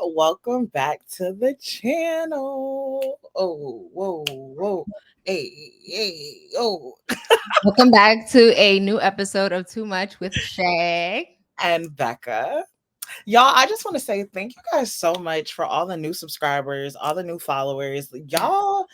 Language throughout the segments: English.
Welcome back to the channel. Oh, whoa, whoa. Hey, oh. Welcome back to a new episode of Too Much with Shey And Becca. Y'all, I just want to say thank you guys so much for all the new subscribers, all the new followers. Y'all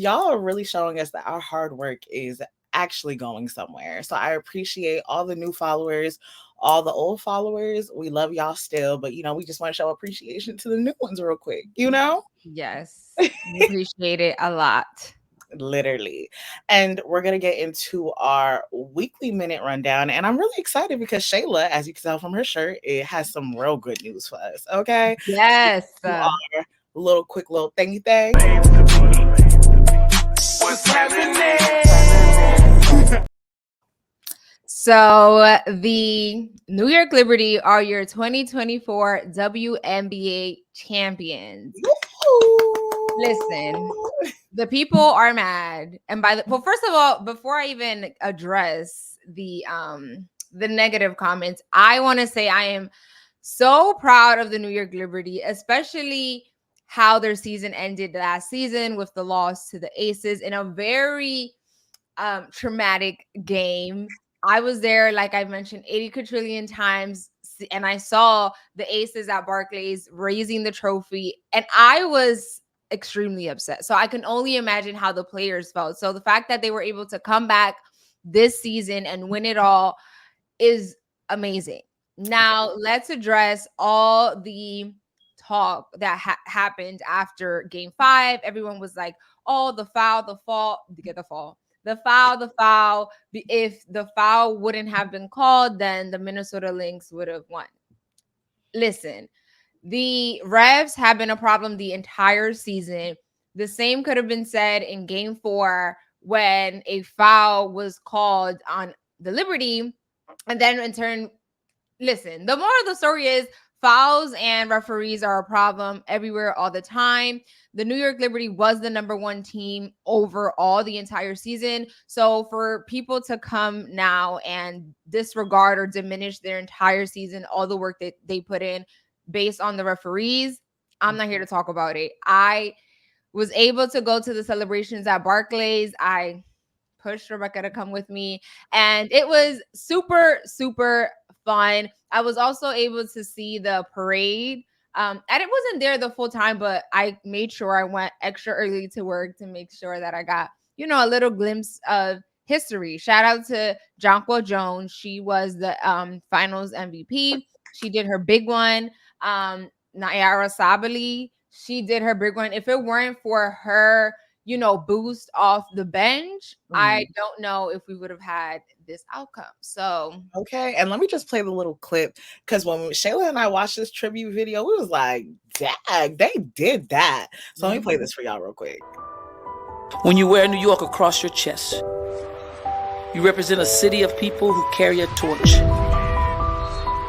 are really showing us that our hard work is actually going somewhere. So I appreciate all the new followers, all the old followers. We love y'all still, but we just want to show appreciation to the new ones real quick, Yes, we appreciate it a lot. Literally. And we're going to get into our weekly minute rundown. And I'm really excited because Shayla, as you can tell from her shirt, it has some real good news for us. Okay. Yes. You are quick little thingy thing. What's happening? So the New York Liberty are your 2024 WNBA champions. Listen, the people are mad. And first of all, before I even address the negative comments, I want to say I am so proud of the New York Liberty, especially how their season ended last season with the loss to the Aces in a very traumatic game. I was there, like I mentioned, 80 quadrillion times, and I saw the Aces at Barclays raising the trophy, and I was extremely upset. So I can only imagine how the players felt. So the fact that they were able to come back this season and win it all is amazing. Now, let's address all the talk that happened after game 5. Everyone was like, oh, the foul. If the foul wouldn't have been called, then the Minnesota Lynx would have won. Listen, the refs have been a problem the entire season. The same could have been said in game 4 when a foul was called on the Liberty. And then in turn, listen, the moral of the story is fouls and referees are a problem everywhere all the time. The New York Liberty was the number 1 team overall the entire season. So for people to come now and disregard or diminish their entire season, all the work that they put in based on the referees, I'm not here to talk about it. I was able to go to the celebrations at Barclays. I pushed Rebecca to come with me, and it was super, super fun. I was also able to see the parade. And it wasn't there the full time, but I made sure I went extra early to work to make sure that I got, a little glimpse of history. Shout out to Jonquil Jones. She was the finals MVP. She did her big one. Nayara Sabali, she did her big one. If it weren't for her, boost off the bench, I don't know if we would have had this outcome. So okay, and let me just play the little clip, because when Shayla and I watched this tribute video, we was like, "Dag, they did that." So let me play this for y'all real quick. When you wear New York across your chest, you represent a city of people who carry a torch,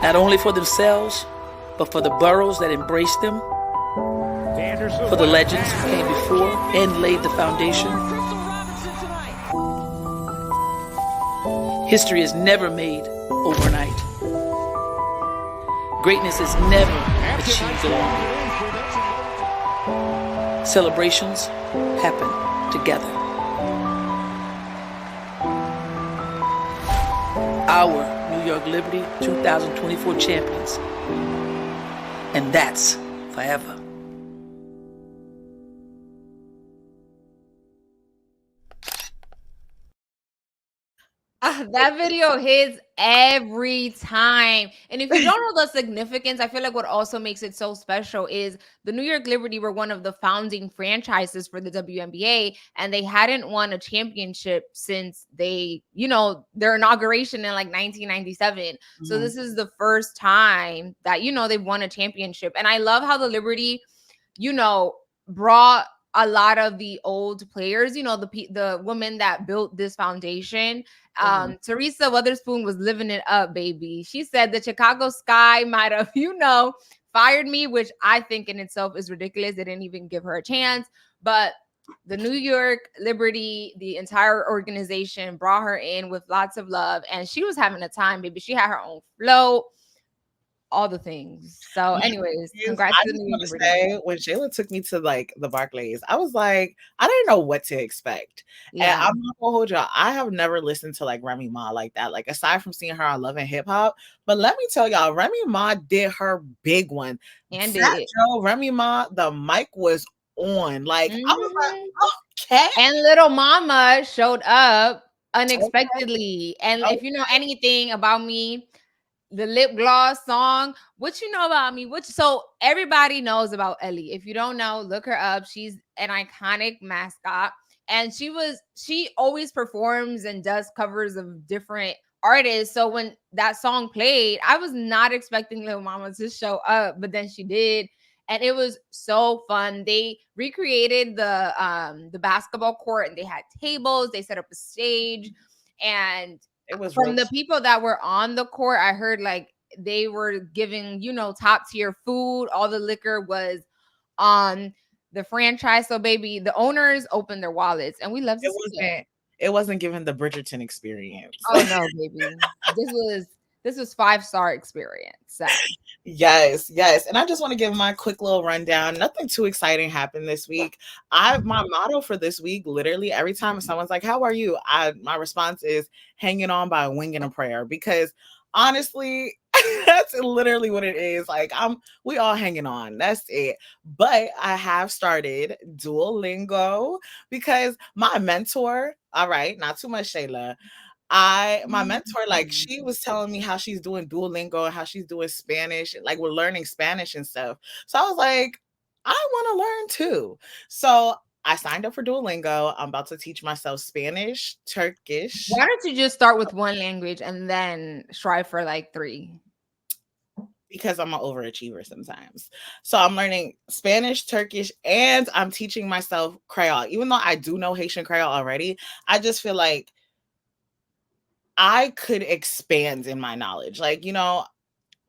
not only for themselves, but for the boroughs that embraced them, for the legends who came before and laid the foundation. History is never made overnight. Greatness is never achieved alone. Celebrations happen together. Our New York Liberty 2024 champions. And that's forever. That video hits every time. And if you don't know the significance, I feel like what also makes it so special is the New York Liberty were one of the founding franchises for the WNBA, and they hadn't won a championship since their inauguration in like 1997. So this is the first time that, they've won a championship. And I love how the Liberty, brought a lot of the old players, the woman that built this foundation. Teresa Weatherspoon was living it up, baby. She said the Chicago Sky might have, fired me, which I think in itself is ridiculous. They didn't even give her a chance. But the New York Liberty, the entire organization brought her in with lots of love, and she was having a time, baby. She had her own float, all the things. So, anyways, congrats I to the just New want York to Liberty. say, when Shayla took me to like the Barclays, I was like, I didn't know what to expect. And Yeah. I'm not gonna hold y'all. I have never listened to like Remy Ma like that. Like aside from seeing her on Love and Hip Hop, but let me tell y'all, Remy Ma did her big one. And Fat did. Joe, Remy Ma, the mic was on. Like I was like, Mhm. okay. And Little Mama showed up unexpectedly. And Okay. if you know anything about me, the lip gloss song, what you know about me, so everybody knows about Ellie. If you don't know, look her up. She's an iconic mascot. And she always performs and does covers of different artists. So when that song played, I was not expecting Lil Mama to show up, but then she did. And it was so fun. They recreated the basketball court, and they had tables, they set up a stage, and It was from real the cute. people that were on the court, I heard like they were giving, top tier food. All the liquor was on the franchise. So baby, the owners opened their wallets, and we love to It see it. wasn't it wasn't giving the Bridgerton experience. Oh no, baby. This was 5-star experience. So Yes, yes. And I just want to give my quick little rundown. Nothing too exciting happened this week. My motto for this week, literally every time someone's like, "How are you?" My response is hanging on by a wing and a prayer, because honestly, that's literally what it is. Like we all hanging on. That's it. But I have started Duolingo because my mentor, all right, not too much, Shayla. My mentor, like, she was telling me how she's doing Duolingo and how she's doing Spanish, like we're learning Spanish and stuff. So I was like, I want to learn too. So I signed up for Duolingo. I'm about to teach myself Spanish, Turkish, why don't you just start with one language and then strive for like 3? because I'm an overachiever sometimes. So I'm learning Spanish, Turkish, and I'm teaching myself Creole. Even though I do know Haitian Creole already, I just feel like I could expand in my knowledge. Like,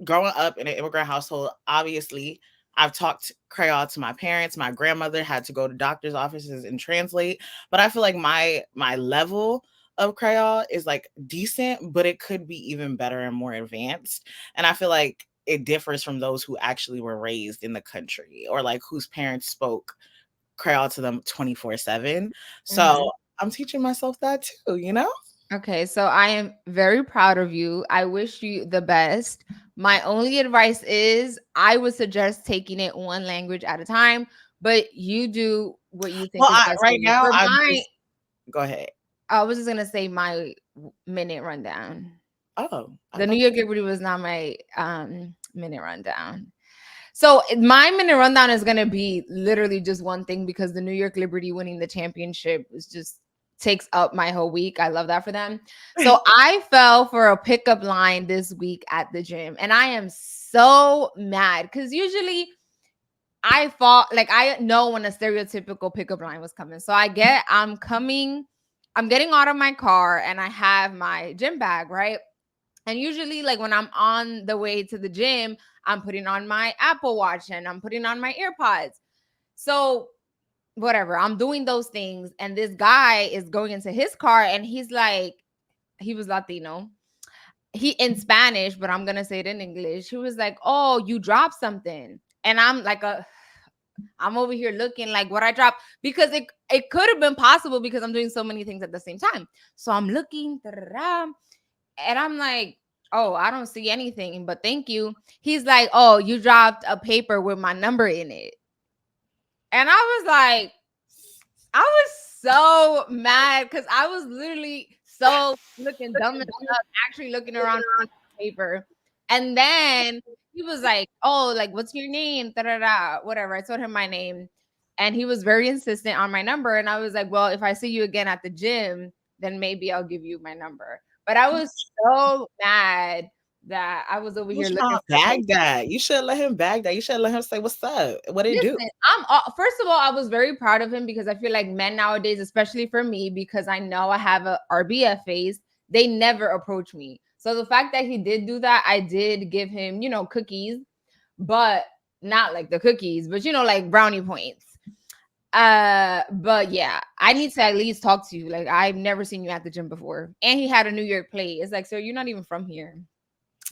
growing up in an immigrant household, obviously, I've talked Creole to my parents. My grandmother had to go to doctor's offices and translate. But I feel like my level of Creole is like decent, but it could be even better and more advanced. And I feel like it differs from those who actually were raised in the country or like whose parents spoke Creole to them 24/7. So I'm teaching myself that too. Okay, so I am very proud of you. I wish you the best. My only advice is I would suggest taking it one language at a time, but you do what you think Well, is best for right you. now For I'm my, just go ahead. I was just gonna say my minute rundown. Oh, I The New thought York Liberty was not my minute rundown. So my minute rundown is gonna be literally just one thing because the New York Liberty winning the championship is just takes up my whole week. I love that for them. So I fell for a pickup line this week at the gym, and I am so mad because usually I fall like I know when a stereotypical pickup line was coming. So I'm getting out of my car and I have my gym bag, right? And usually, like when I'm on the way to the gym, I'm putting on my Apple Watch and I'm putting on my AirPods. So, whatever, I'm doing those things. And this guy is going into his car and he's like, he was Latino. He in Spanish, but I'm going to say it in English. He was like, "Oh, you dropped something." And I'm over here looking like what I dropped because it could have been possible because I'm doing so many things at the same time. So I'm looking, and I'm like, "Oh, I don't see anything, but thank you." He's like, "Oh, you dropped a paper with my number in it." And I was so mad because I was literally so looking dumb and stuff, actually looking around for the paper. And then he was like, "Oh, like, what's your name?" Da, da, da, whatever. I told him my name. And he was very insistent on my number. And I was like, "Well, if I see you again at the gym, then maybe I'll give you my number." But I was so mad that I was over you here should looking not for bag that. You should let him bag that. You should let him say what's up. What it do? Listen, first of all, I was very proud of him because I feel like men nowadays, especially for me, because I know I have a RBF face, they never approach me. So the fact that he did do that, I did give him, cookies, but not like the cookies, but like brownie points. But yeah, I need to at least talk to you. Like I've never seen you at the gym before, and he had a New York plate. It's like, so you're not even from here.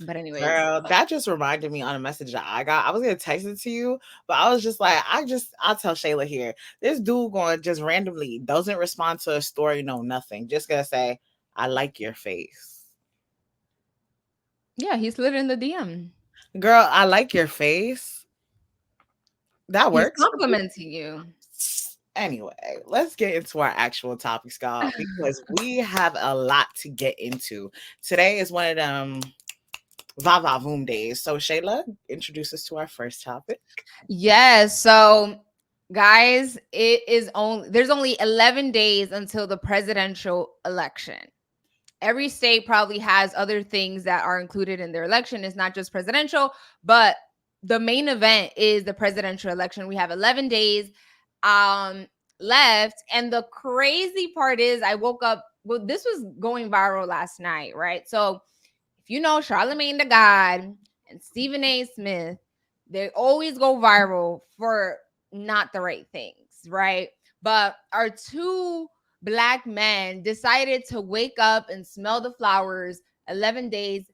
But anyways, Girl, that just reminded me on a message that I got. I was gonna text it to you, but I was just like, I'll tell Shayla here. This dude going just randomly doesn't respond to a story, no nothing. Just gonna say, I like your face. yeah, he slid in the DM. Girl, I like your face. That He's works. complimenting you. Anyway, let's get into our actual topics, y'all, because we have a lot to get into. Today is one of them va voom days. So Shayla, introduce us to our first topic. Yes. So, guys, there's only 11 days until the presidential election. Every state probably has other things that are included in their election. It's not just presidential, but the main event is the presidential election. We have 11 days left. And the crazy part is I woke up, well, this was going viral last night, right? So if you know Charlamagne the God and Stephen A. Smith, they always go viral for not the right things, right? But our two Black men decided to wake up and smell the flowers 11 days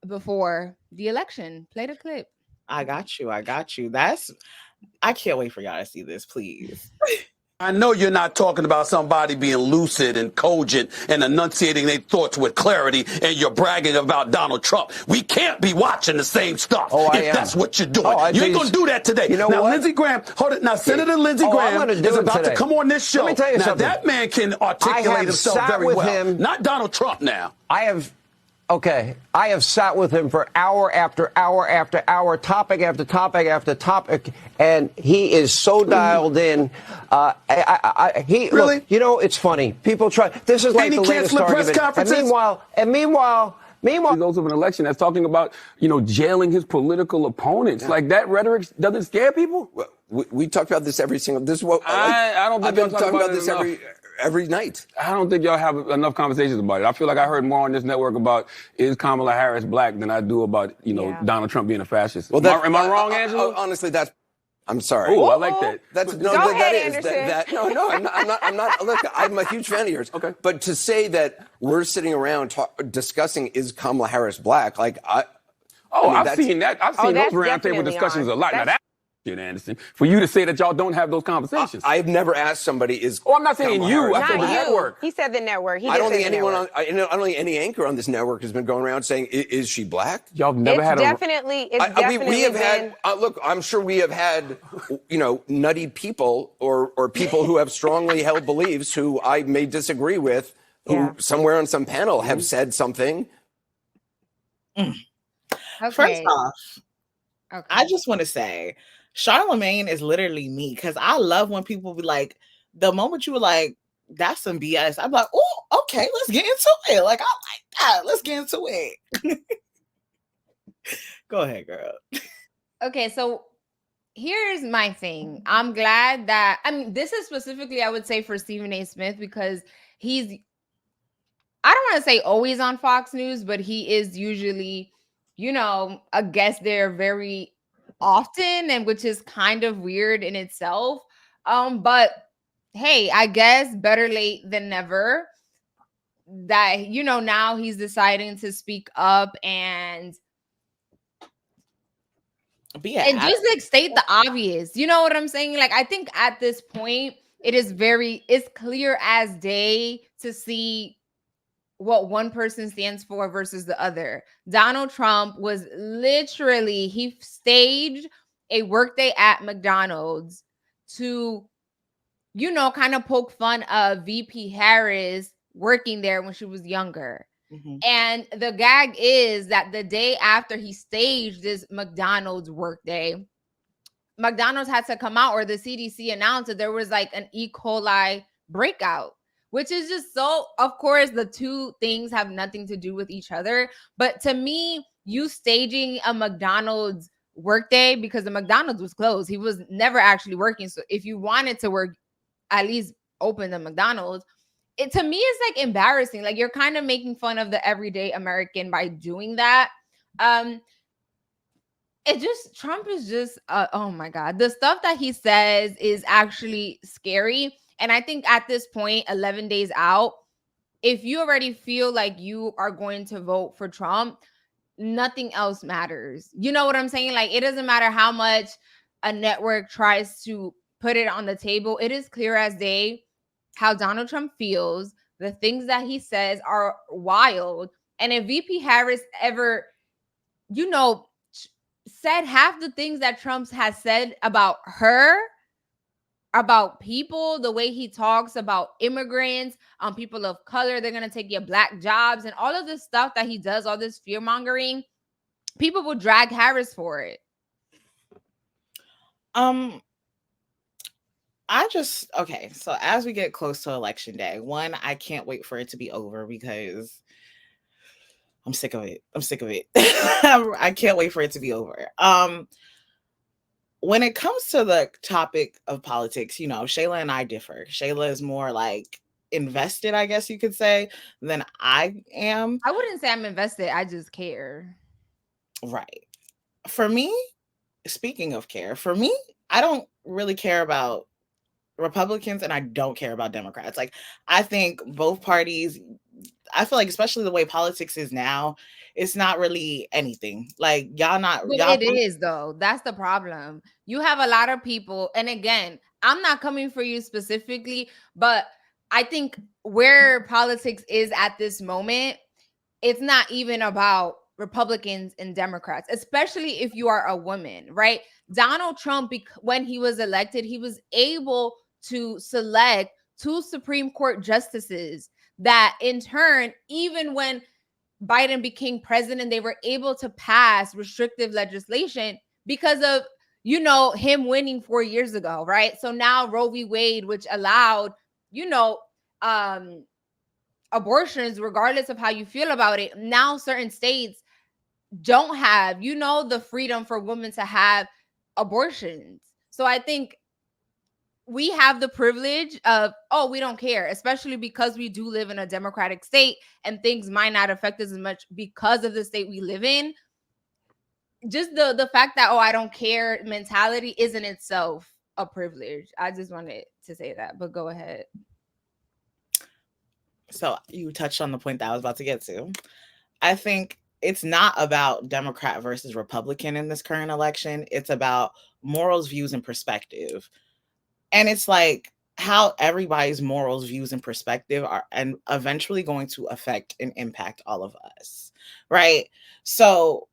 before the election. Play the clip. I got you. I can't wait for y'all to see this, please. I know you're not talking about somebody being lucid and cogent and enunciating their thoughts with clarity, and you're bragging about Donald Trump. We can't be watching the same stuff if that's what you're doing. You ain't going to do that today. You know now, what? Lindsey Graham, hold it. Now, Senator Lindsey Graham is about to come on this show. Let me tell you now, something. that man can articulate himself very well. Not Donald Trump now. I have sat with him for hour after hour after hour, topic after topic after topic, and he is so dialed in. Look, you know, it's funny. People try. This is like the latest argument. And meanwhile, goes of an election that's talking about, jailing his political opponents. Like, that rhetoric doesn't scare people? We talk about this every single. This is what I don't think I've been talking about this every night. I don't think y'all have enough conversations about it. I feel like I heard more on this network about is Kamala Harris black than I do about Donald Trump being a fascist. Well, am I wrong, Angela? Honestly, I'm sorry. Oh, I like that. I'm not. Look, I'm a huge fan of yours. Okay. But to say that we're sitting around discussing is Kamala Harris black, I've seen that. I've seen those roundtable discussions a lot. Now that Anderson, for you to say that y'all don't have those conversations. I've never asked somebody is. Oh, I'm not saying you. I said the network. He said the network. I don't think anyone I don't think any anchor on this network has been going around saying, "Is she black?" Y'all never had we have had. Look, I'm sure we have had, nutty people or people who have strongly held beliefs who I may disagree with, who somewhere on some panel have said something. Okay. First off, I just want to say, Charlamagne is literally me, because I love when people be like, the moment you were like, that's some BS, I'm like, oh, okay, let's get into it. Like, I like that. Let's get into it. Go ahead, girl. Okay, so here's my thing. I'm glad that, this is specifically, I would say, for Stephen A. Smith, because he's, I don't want to say always on Fox News, but he is usually, a guest there very often, and which is kind of weird in itself. But hey, I guess better late than never that, now he's deciding to speak up and just like state the obvious. You know what I'm saying? Like, I think at this point, it's clear as day to see what one person stands for versus the other. Donald Trump was literally, he staged a workday at McDonald's to, kind of poke fun of VP Harris working there when she was younger. Mm-hmm. And the gag is that the day after he staged this McDonald's workday, McDonald's had to come out, or the CDC announced that there was like an E. coli breakout, which is just so, of course, the two things have nothing to do with each other. But to me, you staging a McDonald's workday, because the McDonald's was closed. He was never actually working. So if you wanted to work, at least open the McDonald's. It, to me, is like embarrassing. Like, you're kind of making fun of the everyday American by doing that. Trump is just, oh my God. The stuff that he says is actually scary. And I think at this point, 11 days out, if you already feel like you are going to vote for Trump, nothing else matters. You know what I'm saying? Like, it doesn't matter how much a network tries to put it on the table. It is clear as day how Donald Trump feels. The things that he says are wild. And if VP Harris ever, said half the things that Trump has said about her, about people, the way he talks about immigrants, people of color, they're going to take your black jobs, and all of this stuff that he does, all this fear mongering, people will drag Harris for it. Okay, so as we get close to election day, one, I can't wait for it to be over because I'm sick of it. I can't wait for it to be over. When it comes to the topic of politics, Shayla and I differ. Shayla is more like invested, I guess you could say, than I am. I wouldn't say I'm invested. I just care. Right. For me, speaking of care, I don't really care about Republicans and I don't care about Democrats. Like, I think both parties, I feel like, especially the way politics is now, it's not really anything. Like, it is, though. That's the problem. You have a lot of people, and again, I'm not coming for you specifically, but I think where politics is at this moment, it's not even about Republicans and Democrats, especially if you are a woman, right? Donald Trump, when he was elected, he was able to select 2 Supreme Court justices that in turn, even when Biden became president, they were able to pass restrictive legislation because of, him winning 4 years ago, right? So now Roe v. Wade, which allowed, abortions, regardless of how you feel about it, now certain states don't have, the freedom for women to have abortions. So I think we have the privilege of, we don't care, especially because we do live in a democratic state and things might not affect us as much because of the state we live in. Just the fact that, I don't care mentality is in itself a privilege. I just wanted to say that, but go ahead. So you touched on the point that I was about to get to. I think it's not about Democrat versus Republican in this current election. It's about morals, views, and perspective. And it's like how everybody's morals, views, and perspective are and eventually going to affect and impact all of us, right? So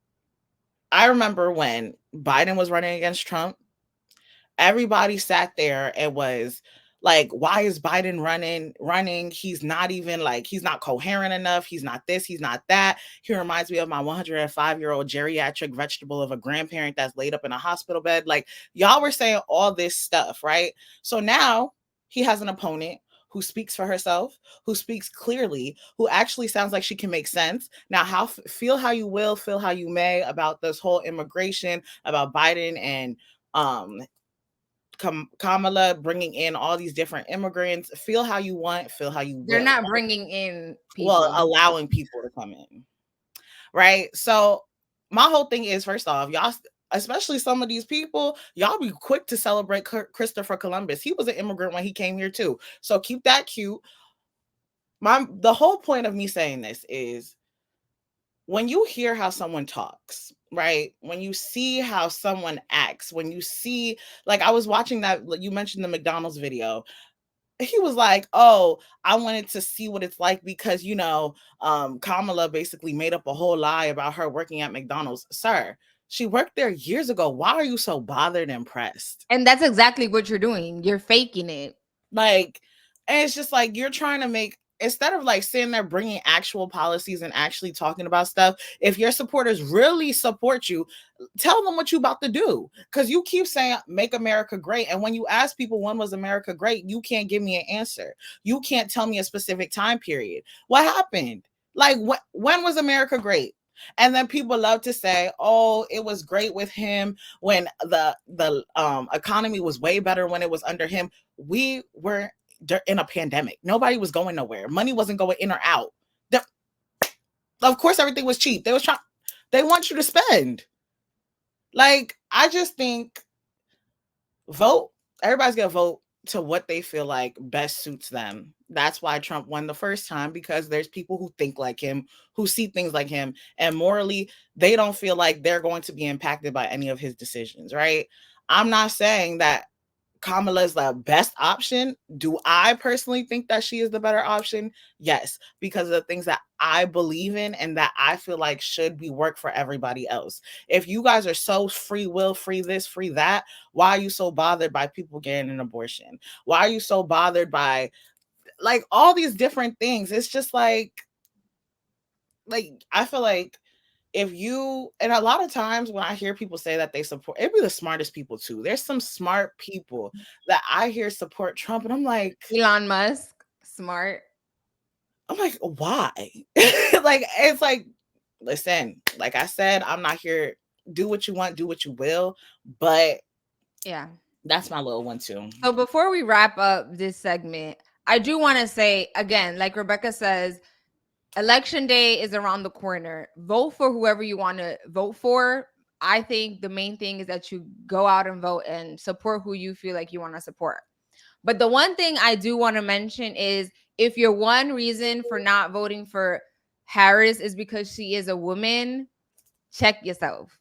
I remember when Biden was running against Trump, everybody sat there and was like, why is Biden running? He's not even he's not coherent enough. He's not this, he's not that. He reminds me of my 105-year-old geriatric vegetable of a grandparent that's laid up in a hospital bed. Like, y'all were saying all this stuff, right? So now he has an opponent who speaks for herself, who speaks clearly, who actually sounds like she can make sense. Now, feel how you will, feel how you may about this whole immigration, about Biden and Kamala bringing in all these different immigrants. Feel how you want, feel how you will. They're not bringing in people. Well, allowing people to come in, right? So my whole thing is, first off, y'all, especially some of these people, y'all be quick to celebrate Christopher Columbus. He was an immigrant when he came here too. So keep that cute. The whole point of me saying this is, when you hear how someone talks, right? When you see how someone acts, when you see, like, I was watching that, you mentioned the McDonald's video. He was like, I wanted to see what it's like because, Kamala basically made up a whole lie about her working at McDonald's. Sir, she worked there years ago. Why are you so bothered and pressed? And that's exactly what you're doing. You're faking it. And it's just like, you're trying to make, instead of sitting there bringing actual policies and actually talking about stuff, if your supporters really support you, tell them what you about to do. Because you keep saying, make America great. And when you ask people, when was America great? You can't give me an answer. You can't tell me a specific time period. What happened? When was America great? And then people love to say, it was great with him when the economy was way better when it was under him. We were in a pandemic. Nobody was going nowhere. Money wasn't going in or out. Of course, everything was cheap. They want you to spend. I just think vote. Everybody's gonna vote. to what they feel like best suits them. That's why Trump won the first time, because there's people who think like him, who see things like him, and morally, they don't feel like they're going to be impacted by any of his decisions, right? I'm not saying that Kamala is the best option. Do I personally think that she is the better option? Yes, because of the things that I believe in and that I feel like should be work for everybody else. If you guys are so free will, free this, free that, why are you so bothered by people getting an abortion? Why are you so bothered by like all these different things? It's just like I feel like if you, and a lot of times when I hear people say that they support, it be the smartest people too. There's some smart people that I hear support Trump, and I'm like, Elon Musk, smart. I'm like, why? Like, it's like, listen, like I said, I'm not here. Do what you want, do what you will, but yeah, that's my little one too. So before we wrap up this segment, I do want to say again, like Rebecca says, election day is around the corner. Vote for whoever you want to vote for. I think the main thing is that you go out and vote and support who you feel like you want to support. But the one thing I do want to mention is if your one reason for not voting for Harris is because she is a woman, check yourself.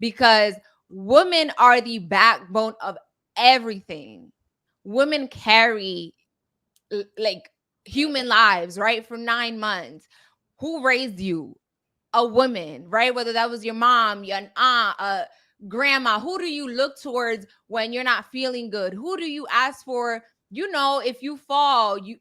Because women are the backbone of everything. Women carry like human lives, right? For 9 months. Who raised you? A woman, right? Whether that was your mom, your aunt, a grandma. Who do you look towards when you're not feeling good? Who do you ask for? You know, if you fall, you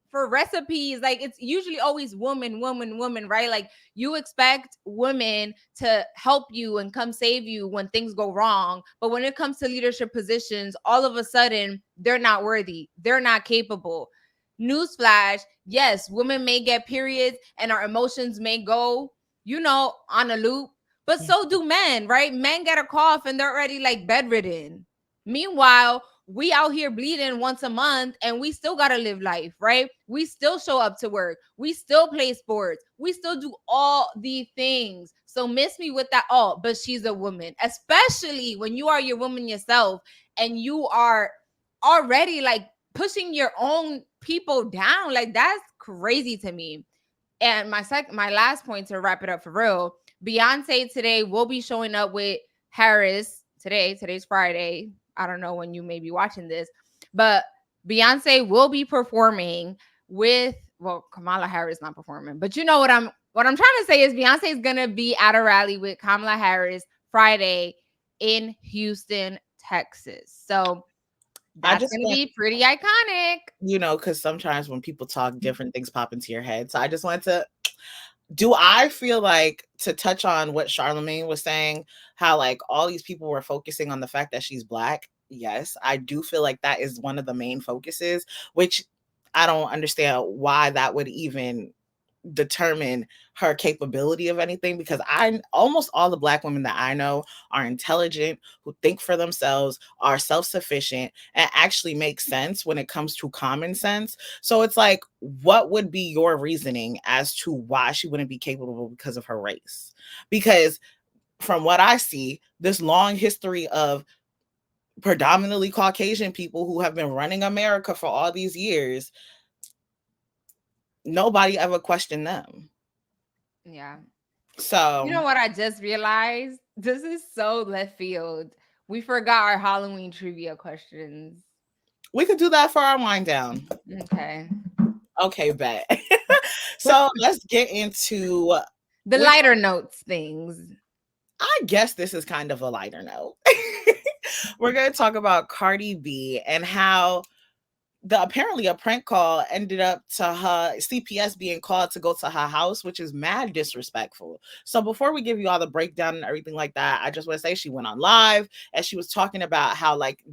for recipes, like it's usually always woman, right? Like you expect women to help you and come save you when things go wrong. But when it comes to leadership positions, all of a sudden they're not worthy. They're not capable. Newsflash, yes, women may get periods and our emotions may go, you know, on a loop, but so do men, right? Men get a cough and they're already like bedridden. Meanwhile, we out here bleeding once a month and we still got to live life, right? We still show up to work. We still play sports. We still do all the things. So miss me with that. Oh, but she's a woman, especially when you are your woman yourself and you are already like pushing your own people down. Like that's crazy to me. And my last point to wrap it up for real, Beyonce today will be showing up with Harris today. Today's Friday. I don't know when you may be watching this, but Beyonce will be performing with, well, Kamala Harris not performing, but you know what I'm trying to say is Beyonce is going to be at a rally with Kamala Harris Friday in Houston, Texas. So that's going to be pretty iconic. You know, because sometimes when people talk, different things pop into your head. So I just wanted to, do I feel like, to touch on what Charlamagne was saying, how like all these people were focusing on the fact that she's Black. Yes, I do feel like that is one of the main focuses, which I don't understand why that would even determine her capability of anything, because almost all the Black women that I know are intelligent, who think for themselves, are self-sufficient, and actually make sense when it comes to common sense. So it's like, what would be your reasoning as to why she wouldn't be capable because of her race? Because from what I see, this long history of predominantly Caucasian people who have been running America for all these years, nobody ever questioned them. Yeah. So, you know what I just realized? This is so left field. We forgot our Halloween trivia questions. We could do that for our wind down. Okay, bet. So let's get into the lighter notes things. I guess this is kind of a lighter note. We're going to talk about Cardi B and how apparently a prank call ended up to her CPS being called to go to her house, which is mad disrespectful. So before we give you all the breakdown and everything like that, I just want to say she went on live and she was talking about how like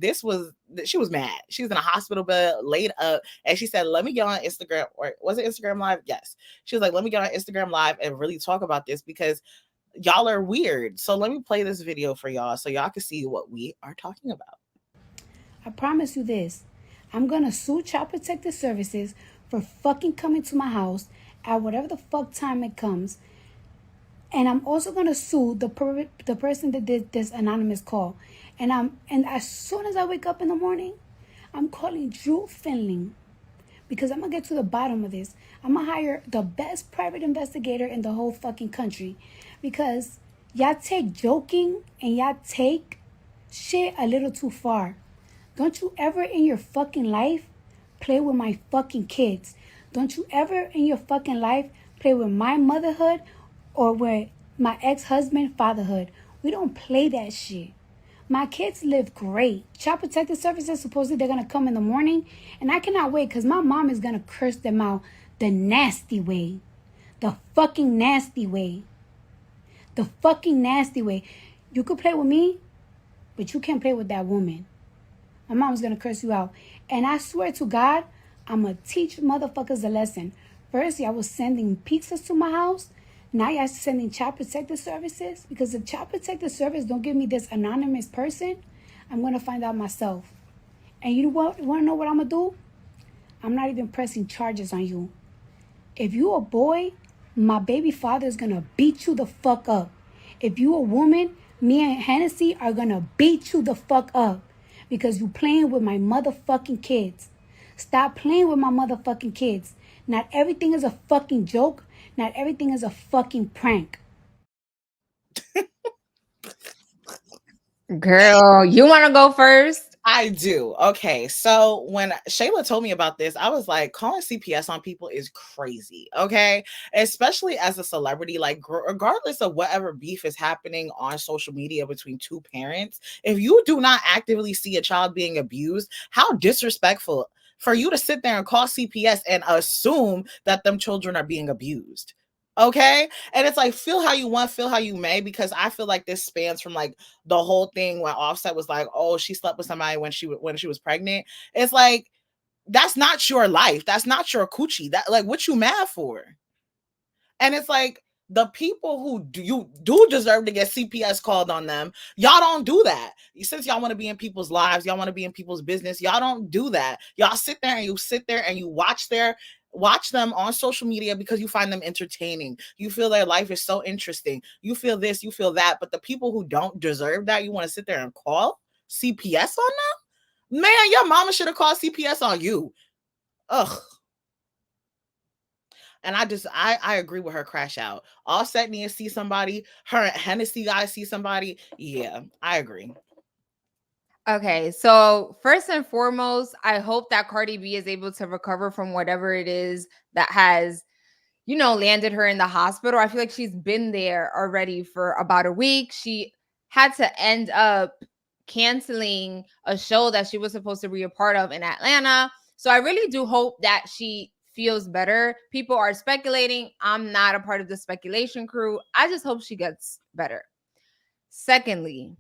she was mad. She was in a hospital bed laid up and she said, let me get on Instagram, or was it Instagram Live? Yes. She was like, let me get on Instagram Live and really talk about this because y'all are weird. So let me play this video for y'all so y'all can see what we are talking about. I promise you this. I'm going to sue Child Protective Services for fucking coming to my house at whatever the fuck time it comes. And I'm also going to sue the person that did this anonymous call. And as soon as I wake up in the morning, I'm calling Drew Finling because I'm going to get to the bottom of this. I'm going to hire the best private investigator in the whole fucking country because y'all take joking and y'all take shit a little too far. Don't you ever in your fucking life play with my fucking kids. Don't you ever in your fucking life play with my motherhood or with my ex-husband fatherhood. We don't play that shit. My kids live great. Child Protective Services, supposedly they're going to come in the morning. And I cannot wait because my mom is going to curse them out the nasty way. The fucking nasty way. The fucking nasty way. You could play with me, but you can't play with that woman. My mom's going to curse you out. And I swear to God, I'm going to teach motherfuckers a lesson. First, y'all was sending pizzas to my house. Now y'all sending Child Protective Services. Because if Child Protective Service don't give me this anonymous person, I'm going to find out myself. And you want to know what I'm going to do? I'm not even pressing charges on you. If you a boy, my baby father is going to beat you the fuck up. If you a woman, me and Hennessy are going to beat you the fuck up. Because you playing with my motherfucking kids. Stop playing with my motherfucking kids. Not everything is a fucking joke. Not everything is a fucking prank. Girl, you want to go first? I do. Okay. So when Shayla told me about this, I was like, calling CPS on people is crazy. Okay. Especially as a celebrity, like regardless of whatever beef is happening on social media between two parents, if you do not actively see a child being abused, how disrespectful for you to sit there and call CPS and assume that them children are being abused. Okay. And it's like, feel how you want, feel how you may, because I feel like this spans from like the whole thing when Offset was like, oh, she slept with somebody when she was pregnant. It's like, that's not your life. That's not your coochie. That like, what you mad for? And it's like, the people who do deserve to get CPS called on them, y'all don't do that. Since y'all want to be in people's lives, y'all want to be in people's business, y'all don't do that. Y'all sit there and you watch them on social media because you find them entertaining. You feel their life is so interesting. You feel this, you feel that. But the people who don't deserve that, you want to sit there and call CPS on them? Man, your mama should have called CPS on you. Ugh. And I agree with her crash out. Offset needs to see somebody. Her and Hennessy guys see somebody. Yeah, I agree. Okay, so first and foremost, I hope that Cardi B is able to recover from whatever it is that has, landed her in the hospital. I feel like she's been there already for about a week. She had to end up canceling a show that she was supposed to be a part of in Atlanta. So I really do hope that she feels better. People are speculating. I'm not a part of the speculation crew. I just hope she gets better. Secondly,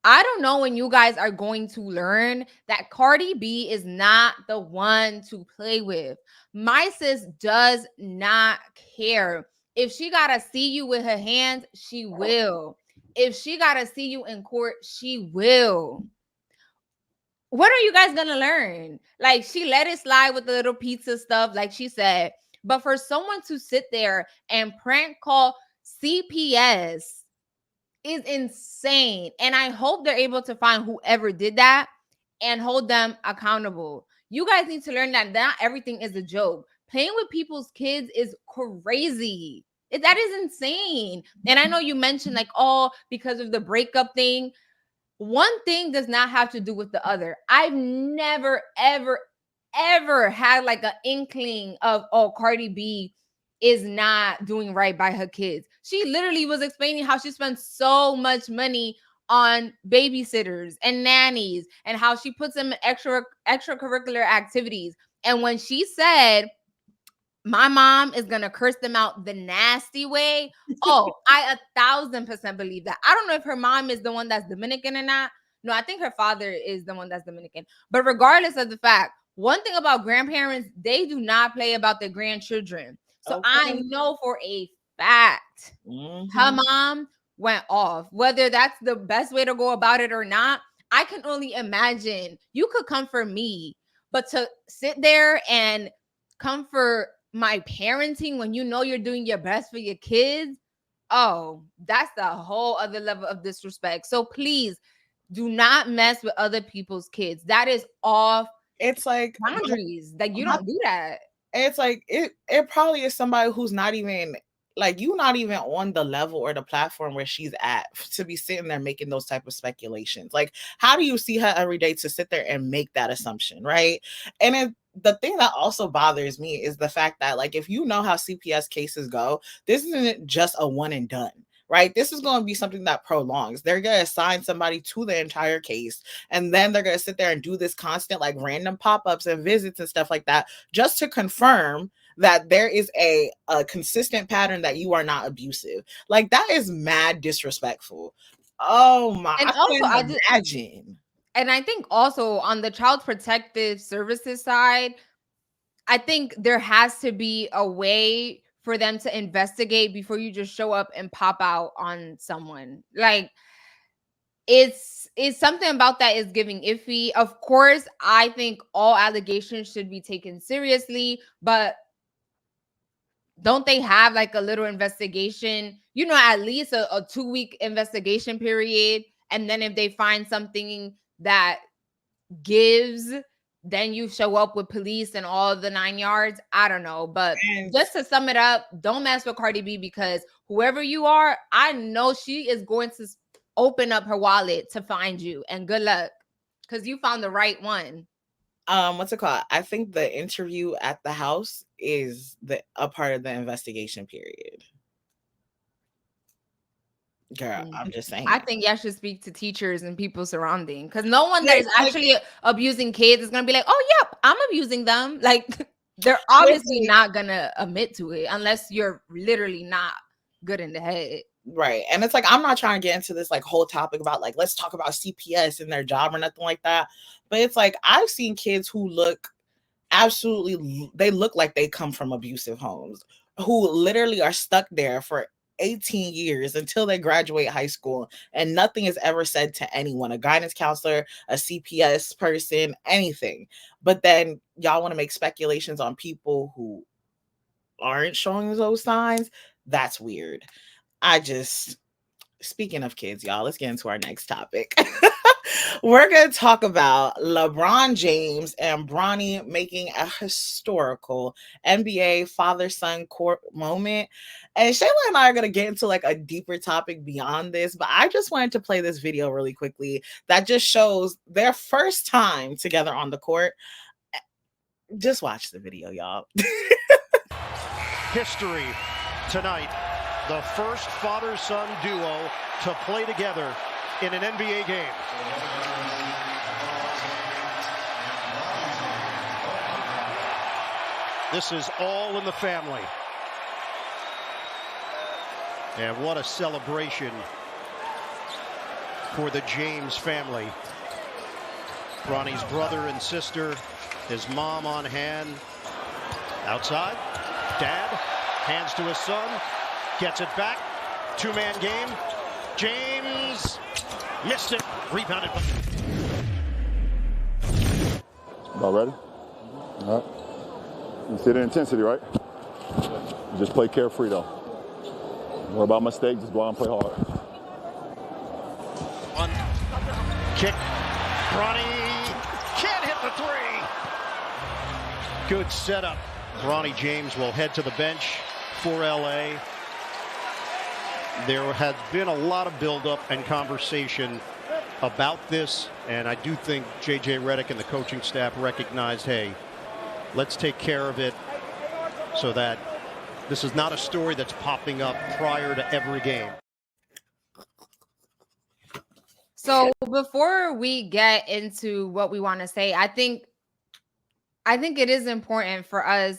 I don't know when you guys are going to learn that Cardi B is not the one to play with. My sis does not care. If she got to see you with her hands, she will. If she got to see you in court, she will. What are you guys going to learn? Like, she let it slide with the little pizza stuff, like she said. But for someone to sit there and prank call CPS is insane. And I hope they're able to find whoever did that and hold them accountable. You guys need to learn that not everything is a joke. Playing with people's kids is crazy. That is insane. And I know you mentioned like, oh, because of the breakup thing. One thing does not have to do with the other. I've never, ever had like an inkling of, oh, Cardi B is not doing right by her kids. She literally was explaining how she spends so much money on babysitters and nannies and how she puts them in extracurricular activities. And when she said, my mom is going to curse them out the nasty way. Oh, I 1,000% believe that. I don't know if her mom is the one that's Dominican or not. No, I think her father is the one that's Dominican. But regardless of the fact, one thing about grandparents, they do not play about their grandchildren. So okay. I know for a fact her mom went off. Whether that's the best way to go about it or not, I can only imagine. You could come for me, but to sit there and come for my parenting when you know you're doing your best for your kids, oh, that's a whole other level of disrespect. So please, Do not mess with other people's kids. That is off. It's like boundaries. Like, you don't do that. It's like it probably is somebody who's not even like you, not even on the level or the platform where she's at to be sitting there making those type of speculations. Like, how do you see her every day to sit there and make that assumption, right? And the thing that also bothers me is the fact that, like, if you know how CPS cases go, this isn't just a one and done. Right? This is going to be something that prolongs. They're going to assign somebody to the entire case, and then they're going to sit there and do this constant, like, random pop-ups and visits and stuff like that, just to confirm that there is a consistent pattern that you are not abusive. Like, that is mad disrespectful. Oh my! And I also, can't imagine. And I think also on the Child Protective Services side, I think there has to be a way for them to investigate before you just show up and pop out on someone. Like, it's something about that is giving iffy. Of course, I think all allegations should be taken seriously, but don't they have like a little investigation, you know, at least a 2-week investigation period? And then if they find something that gives, then you show up with police and all the 9 yards. I don't know. But just to sum it up, don't mess with Cardi B, because whoever you are, I know she is going to open up her wallet to find you. And good luck, because you found the right one. What's it called? I think the interview at the house is a part of the investigation period. Girl, I'm just saying. I think y'all should speak to teachers and people surrounding, because no one that is actually abusing kids is gonna be like, oh yep, I'm abusing them. Like, they're obviously not gonna admit to it unless you're literally not good in the head. Right. And it's like, I'm not trying to get into this like whole topic about like, let's talk about CPS and their job or nothing like that. But it's like, I've seen kids who look they look like they come from abusive homes, who literally are stuck there for 18 years until they graduate high school, and nothing is ever said to anyone, a guidance counselor, a CPS person, anything. But then y'all want to make speculations on people who aren't showing those signs. That's weird. Speaking of kids, y'all, let's get into our next topic. We're going to talk about LeBron James and Bronny making a historical NBA father-son court moment. And Shayla and I are going to get into like a deeper topic beyond this, but I just wanted to play this video really quickly that just shows their first time together on the court. Just watch the video, y'all. History tonight. The first father-son duo to play together in an NBA game. This is all in the family. And what a celebration for the James family. Bronny's brother and sister, his mom on hand. Outside, dad hands to his son. Gets it back. Two-man game. James missed it. Rebounded. About ready? All right. You see the intensity, right? Just play carefree, though. Don't worry about mistakes. Just go out and play hard. One kick. Bronny can't hit the three. Good setup. Bronny James will head to the bench for LA. There has been a lot of buildup and conversation about this, and I do think J.J. Redick and the coaching staff recognized, hey, let's take care of it so that this is not a story that's popping up prior to every game. So before we get into what we want to say, I think it is important for us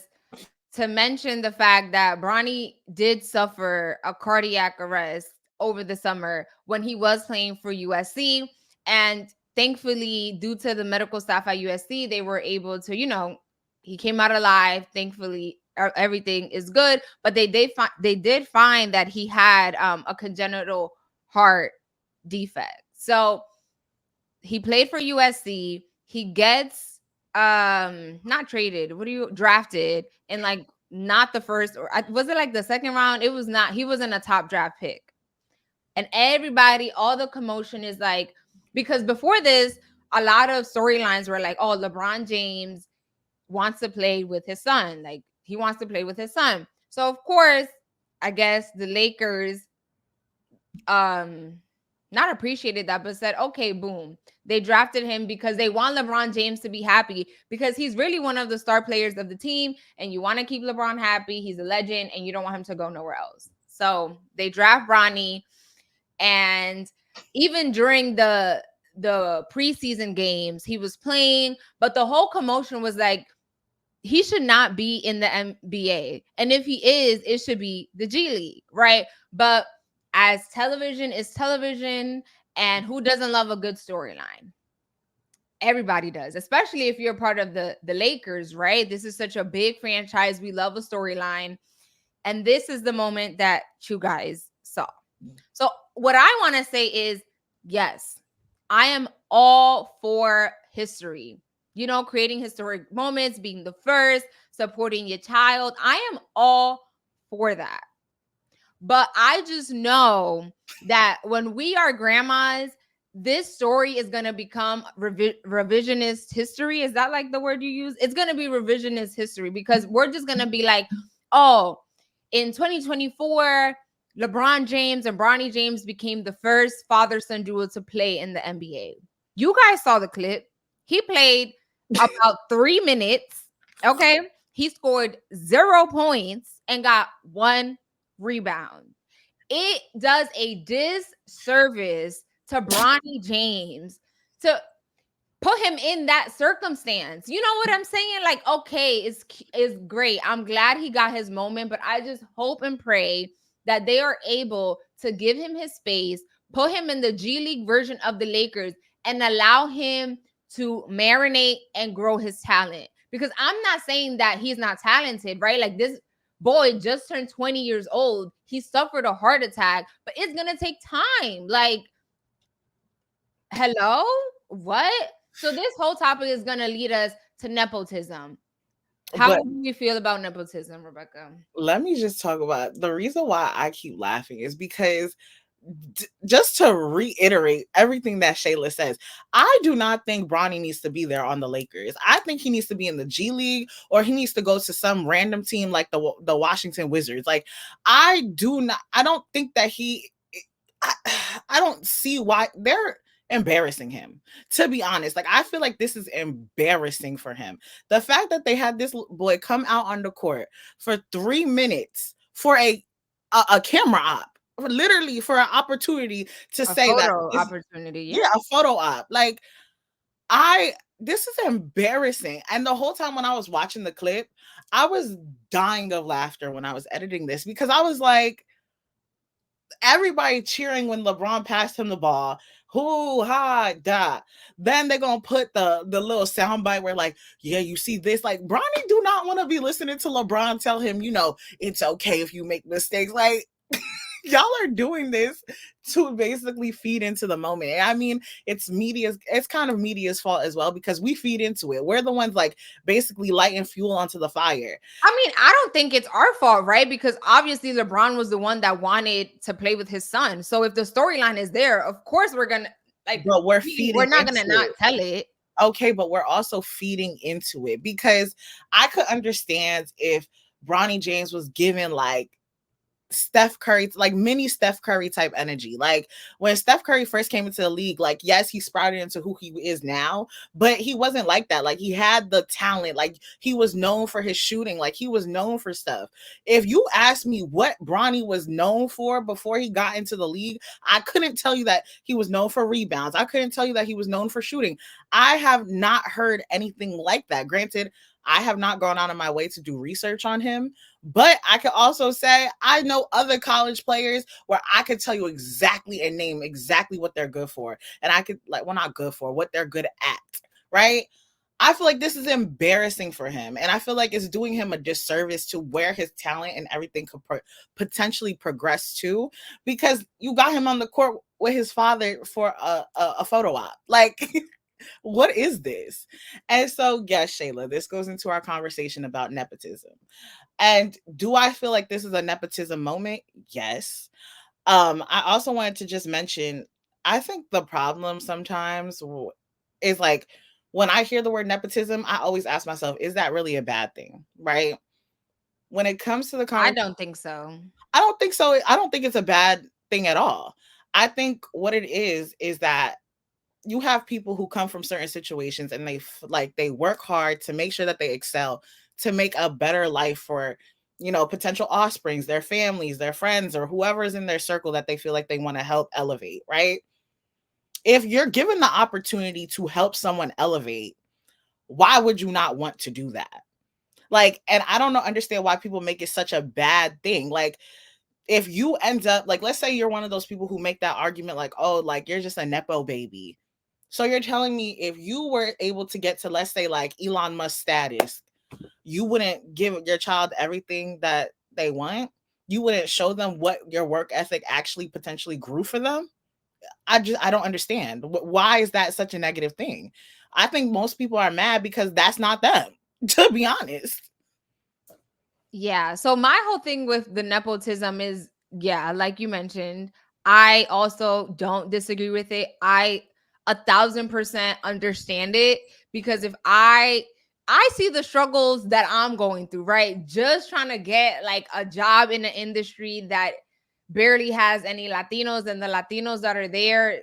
to mention the fact that Bronny did suffer a cardiac arrest over the summer when he was playing for USC. And thankfully, due to the medical staff at USC, they were able to, he came out alive. Thankfully, everything is good. But they did find that he had a congenital heart defect. So he played for USC. He gets not traded. Drafted in like not the first, or was it like the second round? It was not. He wasn't a top draft pick. And everybody, all the commotion is like, Because before this, a lot of storylines were like, oh, LeBron James wants to play with his son. Like, he wants to play with his son. So, of course, I guess the Lakers not appreciated that, but said, okay, boom. They drafted him because they want LeBron James to be happy, because he's really one of the star players of the team, and you want to keep LeBron happy. He's a legend, and you don't want him to go nowhere else. So they draft Bronny, and even during the preseason games, he was playing, but the whole commotion was like, he should not be in the NBA. And if he is, it should be the G League, right? But as television is television, and who doesn't love a good storyline? Everybody does, especially if you're part of the Lakers, right? This is such a big franchise. We love a storyline. And this is the moment that you guys saw. So what I want to say is, yes, I am all for history. You know, creating historic moments, being the first, supporting your child. I am all for that. But I just know that when we are grandmas, this story is going to become revisionist history. Is that like the word you use? It's going to be revisionist history, because we're just going to be like, oh, in 2024, LeBron James and Bronny James became the first father-son duo to play in the NBA. You guys saw the clip. He played about 3 minutes. Okay. He scored 0 points and got 1 rebound. It does a disservice to Bronny James to put him in that circumstance. You know what I'm saying? Like, okay, it's great. I'm glad he got his moment, but I just hope and pray that they are able to give him his space, put him in the G League version of the Lakers, and allow him to marinate and grow his talent. Because I'm not saying that he's not talented, right? Like, this boy just turned 20 years old. He suffered a heart attack, but it's going to take time. Like, hello? What? So this whole topic is going to lead us to nepotism. How do you feel about nepotism, Rebecca? Let me just talk about the reason why I keep laughing is because just to reiterate everything that Shayla says, I do not think Bronny needs to be there on the Lakers. I think he needs to be in the G League, or he needs to go to some random team like the Washington Wizards. Like, I don't think that I don't see why they're embarrassing him, to be honest. Like, I feel like this is embarrassing for him. The fact that they had this boy come out on the court for 3 minutes for a camera op, literally for an opportunity to say that opportunity. Yeah, a photo op. Like, this is embarrassing. And the whole time when I was watching the clip, I was dying of laughter when I was editing this, because I was like, everybody cheering when LeBron passed him the ball. Hoo ha da. Then they're gonna put the little soundbite where, like, yeah, you see this. Like, Bronny do not want to be listening to LeBron tell him, you know, it's okay if you make mistakes. Like, y'all are doing this to basically feed into the moment. And I mean, it's kind of media's fault as well, because we feed into it. We're the ones, like, basically lighting fuel onto the fire. I mean, I don't think it's our fault, right? Because obviously LeBron was the one that wanted to play with his son. So if the storyline is there, of course we're gonna, like, but we're not gonna not tell it. Okay, but we're also feeding into it, because I could understand if Bronny James was given, like, Steph Curry, like mini Steph Curry type energy. Like, when Steph Curry first came into the league, like, yes, he sprouted into who he is now, but he wasn't like that. Like, he had the talent. Like, he was known for his shooting. Like, he was known for stuff. If you ask me what Bronny was known for before he got into the league, I couldn't tell you that he was known for rebounds. I couldn't tell you that he was known for shooting. I have not heard anything like that. Granted, I have not gone out of my way to do research on him, but I could also say I know other college players where I could tell you exactly and name exactly what they're good for. And I could, like, well, not good for, what they're good at, right? I feel like this is embarrassing for him. And I feel like it's doing him a disservice to where his talent and everything could potentially progress to, because you got him on the court with his father for a photo op. Like, what is this? And so, yes, Shayla, this goes into our conversation about nepotism. And do I feel like this is a nepotism moment? Yes. I also wanted to just mention, I think the problem sometimes is like when I hear the word nepotism, I always ask myself, is that really a bad thing? Right? When it comes to the I conversation, don't think so. I don't think so. I don't think it's a bad thing at all. I think what it is that you have people who come from certain situations and they work hard to make sure that they excel, to make a better life for, potential offsprings, their families, their friends, or whoever is in their circle that they feel like they want to help elevate, right? If you're given the opportunity to help someone elevate, why would you not want to do that? Like, and I don't understand why people make it such a bad thing. Like, if you end up, like, let's say you're one of those people who make that argument, like, oh, like, you're just a Nepo baby. So you're telling me if you were able to get to, let's say, like Elon Musk status, you wouldn't give your child everything that they want? You wouldn't show them what your work ethic actually potentially grew for them? I don't understand. Why is that such a negative thing? I think most people are mad because that's not them, to be honest. Yeah. So my whole thing with the nepotism is, yeah, like you mentioned, I also don't disagree with it. I 1,000% understand it, because if I see the struggles that I'm going through, right? Just trying to get like a job in an industry that barely has any Latinos, and the Latinos that are there,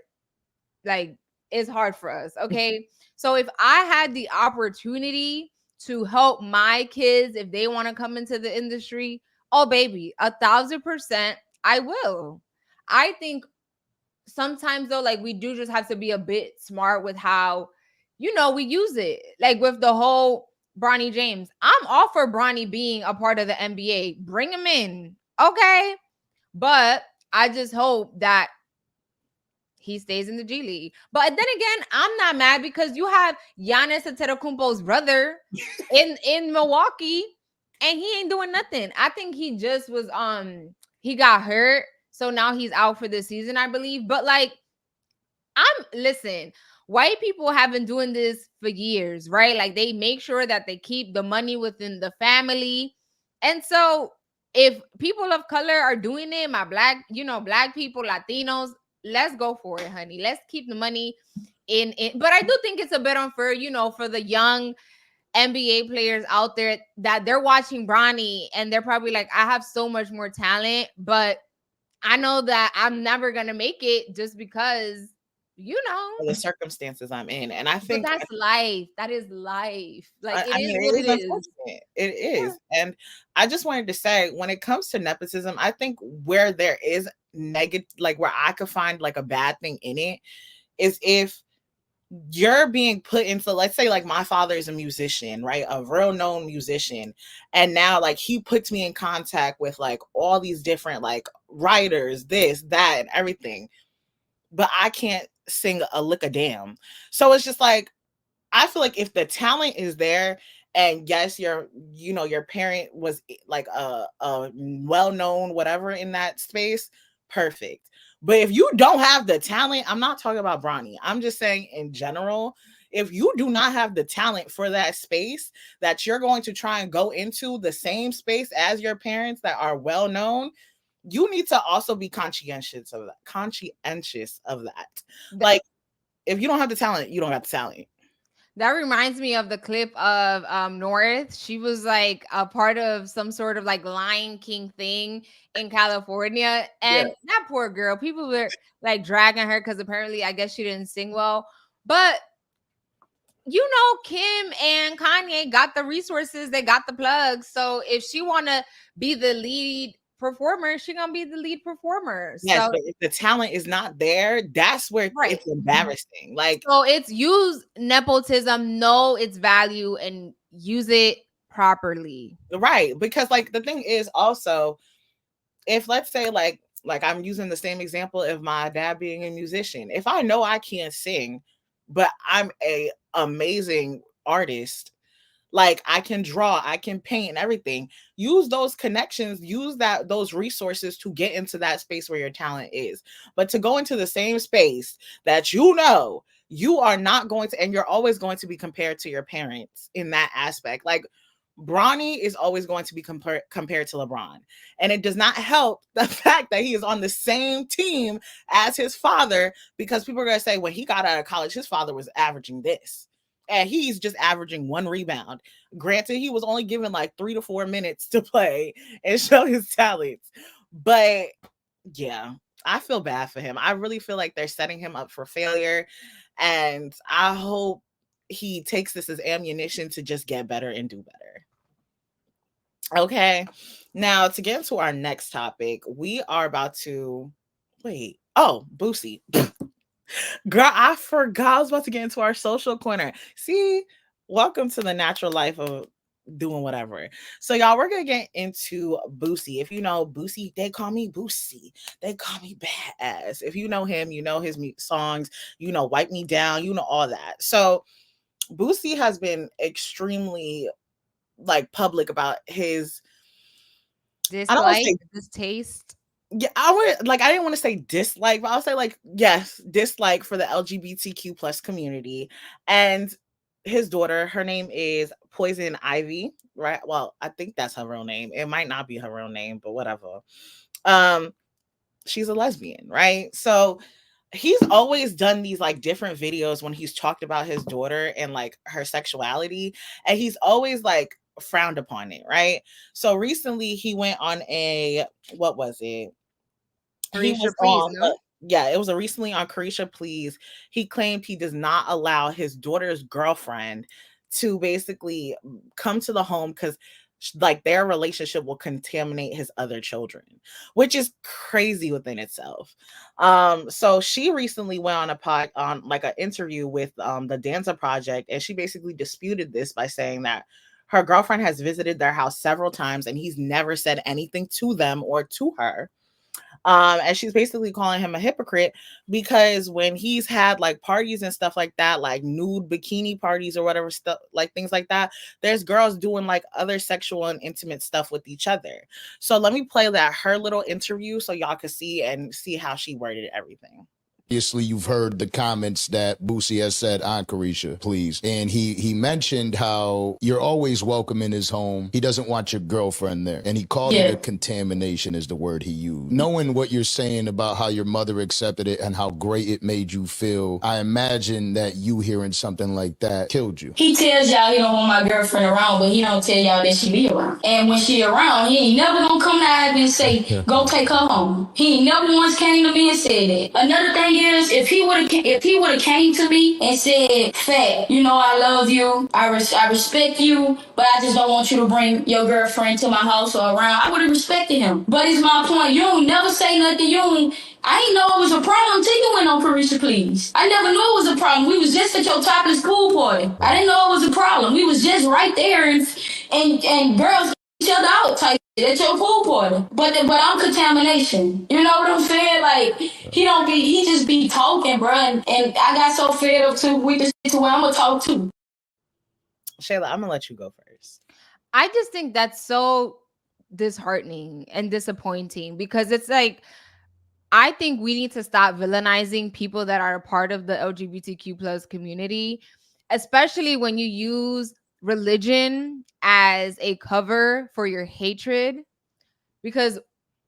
like, it's hard for us. Okay. So if I had the opportunity to help my kids, if they want to come into the industry, oh baby, 1,000%, I will. I think sometimes though, like, we do just have to be a bit smart with how, we use it. Like with the whole Bronny James, I'm all for Bronny being a part of the NBA. Bring him in. Okay. But I just hope that he stays in the G League. But then again, I'm not mad, because you have Giannis Antetokounmpo's brother in Milwaukee, and he ain't doing nothing. I think he just was he got hurt, so now he's out for the season, I believe. But like, listen, white people have been doing this for years, right? Like, they make sure that they keep the money within the family. And so if people of color are doing it, my black people, Latinos, let's go for it, honey. Let's keep the money in. But I do think it's a bit unfair, for the young NBA players out there that they're watching Bronny and they're probably like, I have so much more talent, but I know that I'm never going to make it just because, the circumstances I'm in. And I think that's life. That is life. Like, it is unfortunate. It is. Yeah. And I just wanted to say, when it comes to nepotism, I think where there is negative, like where I could find like a bad thing in it, is if you're being put into, let's say, like, my father is a musician, right? A real known musician. And now, like, he puts me in contact with like all these different like writers, this, that, and everything. But I can't sing a lick of damn. So it's just like, I feel like if the talent is there, and yes, your parent was like a well-known whatever in that space, perfect. But if you don't have the talent, I'm not talking about Bronny, I'm just saying in general, if you do not have the talent for that space, that you're going to try and go into the same space as your parents that are well known, you need to also be conscientious of that. Like, if you don't have the talent, you don't have the talent. That reminds me of the clip of North. She was like a part of some sort of like Lion King thing in California. And that poor girl, people were like dragging her because apparently I guess she didn't sing well. But Kim and Kanye got the resources, they got the plugs. So if she wanna be the lead performer, she gonna be the lead performer. Yes, but if the talent is not there, that's where it's embarrassing. Like, so it's use nepotism, know its value, and use it properly. Right. Because like the thing is also, if let's say like I'm using the same example of my dad being a musician. If I know I can't sing, but I'm a amazing artist, like I can draw, I can paint and everything, use those connections, use those resources to get into that space where your talent is. But to go into the same space that you are not going to, and you're always going to be compared to your parents in that aspect. Like, Bronny is always going to be compared to LeBron. And it does not help the fact that he is on the same team as his father, because people are going to say when he got out of college, his father was averaging this. And he's just averaging 1 rebound. Granted, he was only given like 3 to 4 minutes to play and show his talents. But yeah, I feel bad for him. I really feel like they're setting him up for failure. And I hope he takes this as ammunition to just get better and do better. Okay. Now, to get into our next topic, we are about to wait. Oh, Boosie. Girl, I forgot I was about to get into our social corner. See, welcome to the natural life of doing whatever. So, y'all, we're gonna get into Boosie. If you know Boosie, they call me Boosie. They call me Badass. If you know him, you know his songs, you know, Wipe Me Down, you know all that. So, Boosie has been extremely like public about his distaste. Yeah, I didn't want to say dislike, but I'll say like, yes, dislike for the LGBTQ plus community. And his daughter, her name is Poison Ivy, right? Well, I think that's her real name. It might not be her real name, but whatever. She's a lesbian, right? So he's always done these like different videos when he's talked about his daughter and like her sexuality, and he's always like frowned upon it, right? So recently he went on what was it? Carisha, please, no? Yeah, it was recently on Carisha Please. He claimed he does not allow his daughter's girlfriend to basically come to the home because like their relationship will contaminate his other children, which is crazy within itself. So she recently went on like an interview with the Danza Project, and she basically disputed this by saying that her girlfriend has visited their house several times and he's never said anything to them or to her. And she's basically calling him a hypocrite because when he's had like parties and stuff like that, like nude bikini parties or whatever stuff, like things like that, there's girls doing like other sexual and intimate stuff with each other. So let me play her little interview so y'all can see how she worded everything. Obviously, you've heard the comments that Boosie has said on Carisha, Please. And he mentioned how you're always welcome in his home. He doesn't want your girlfriend there. And he called it a contamination is the word he used. Knowing what you're saying about how your mother accepted it and how great it made you feel, I imagine that you hearing something like that killed you. He tells y'all he don't want my girlfriend around, but he don't tell y'all that she be around. And when she around, he ain't never gonna come out and say, go take her home. He ain't never once came to me and said that. Another thing is, if he would have came to me and said, "Fat, you know I love you, I respect you, but I just don't want you to bring your girlfriend to my house or around," I would have respected him. But it's my point. You don't never say nothing. I ain't know it was a problem until you went on Carisha Please. I never knew it was a problem. We was just at your topless pool party. I didn't know it was a problem. We was just right there and girls each other out type at your pool party. But I'm contamination. You know what I'm saying? Like he just be talking, bro. And I got so fed up too with this to where I'm gonna talk too. Shayla, I'm gonna let you go first. I just think that's so disheartening and disappointing because it's like, I think we need to stop villainizing people that are a part of the LGBTQ plus community, especially when you use religion as a cover for your hatred. Because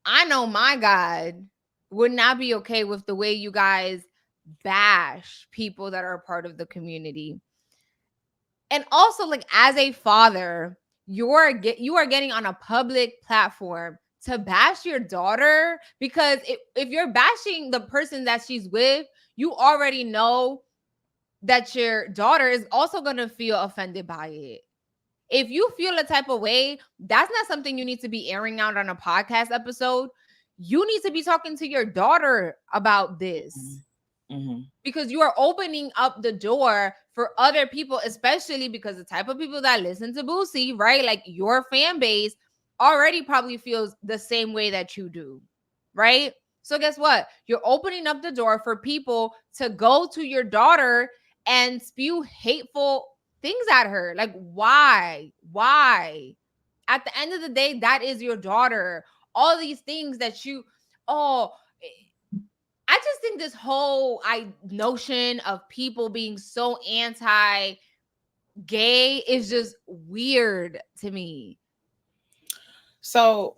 I know my God would not be okay with the way you guys bash people that are a part of the community. And also, like, as a father, you are getting on a public platform to bash your daughter, because if you're bashing the person that she's with, you already know that your daughter is also going to feel offended by it. If you feel a type of way, that's not something you need to be airing out on a podcast episode. You need to be talking to your daughter about this. Mm-hmm. Because you are opening up the door for other people, especially because the type of people that listen to Boosie, right? Like your fan base already probably feels the same way that you do, right? So guess what? You're opening up the door for people to go to your daughter and spew hateful things at her. Like, why? At the end of the day, that is your daughter. All these things that I just think this whole notion of people being so anti gay is just weird to me. So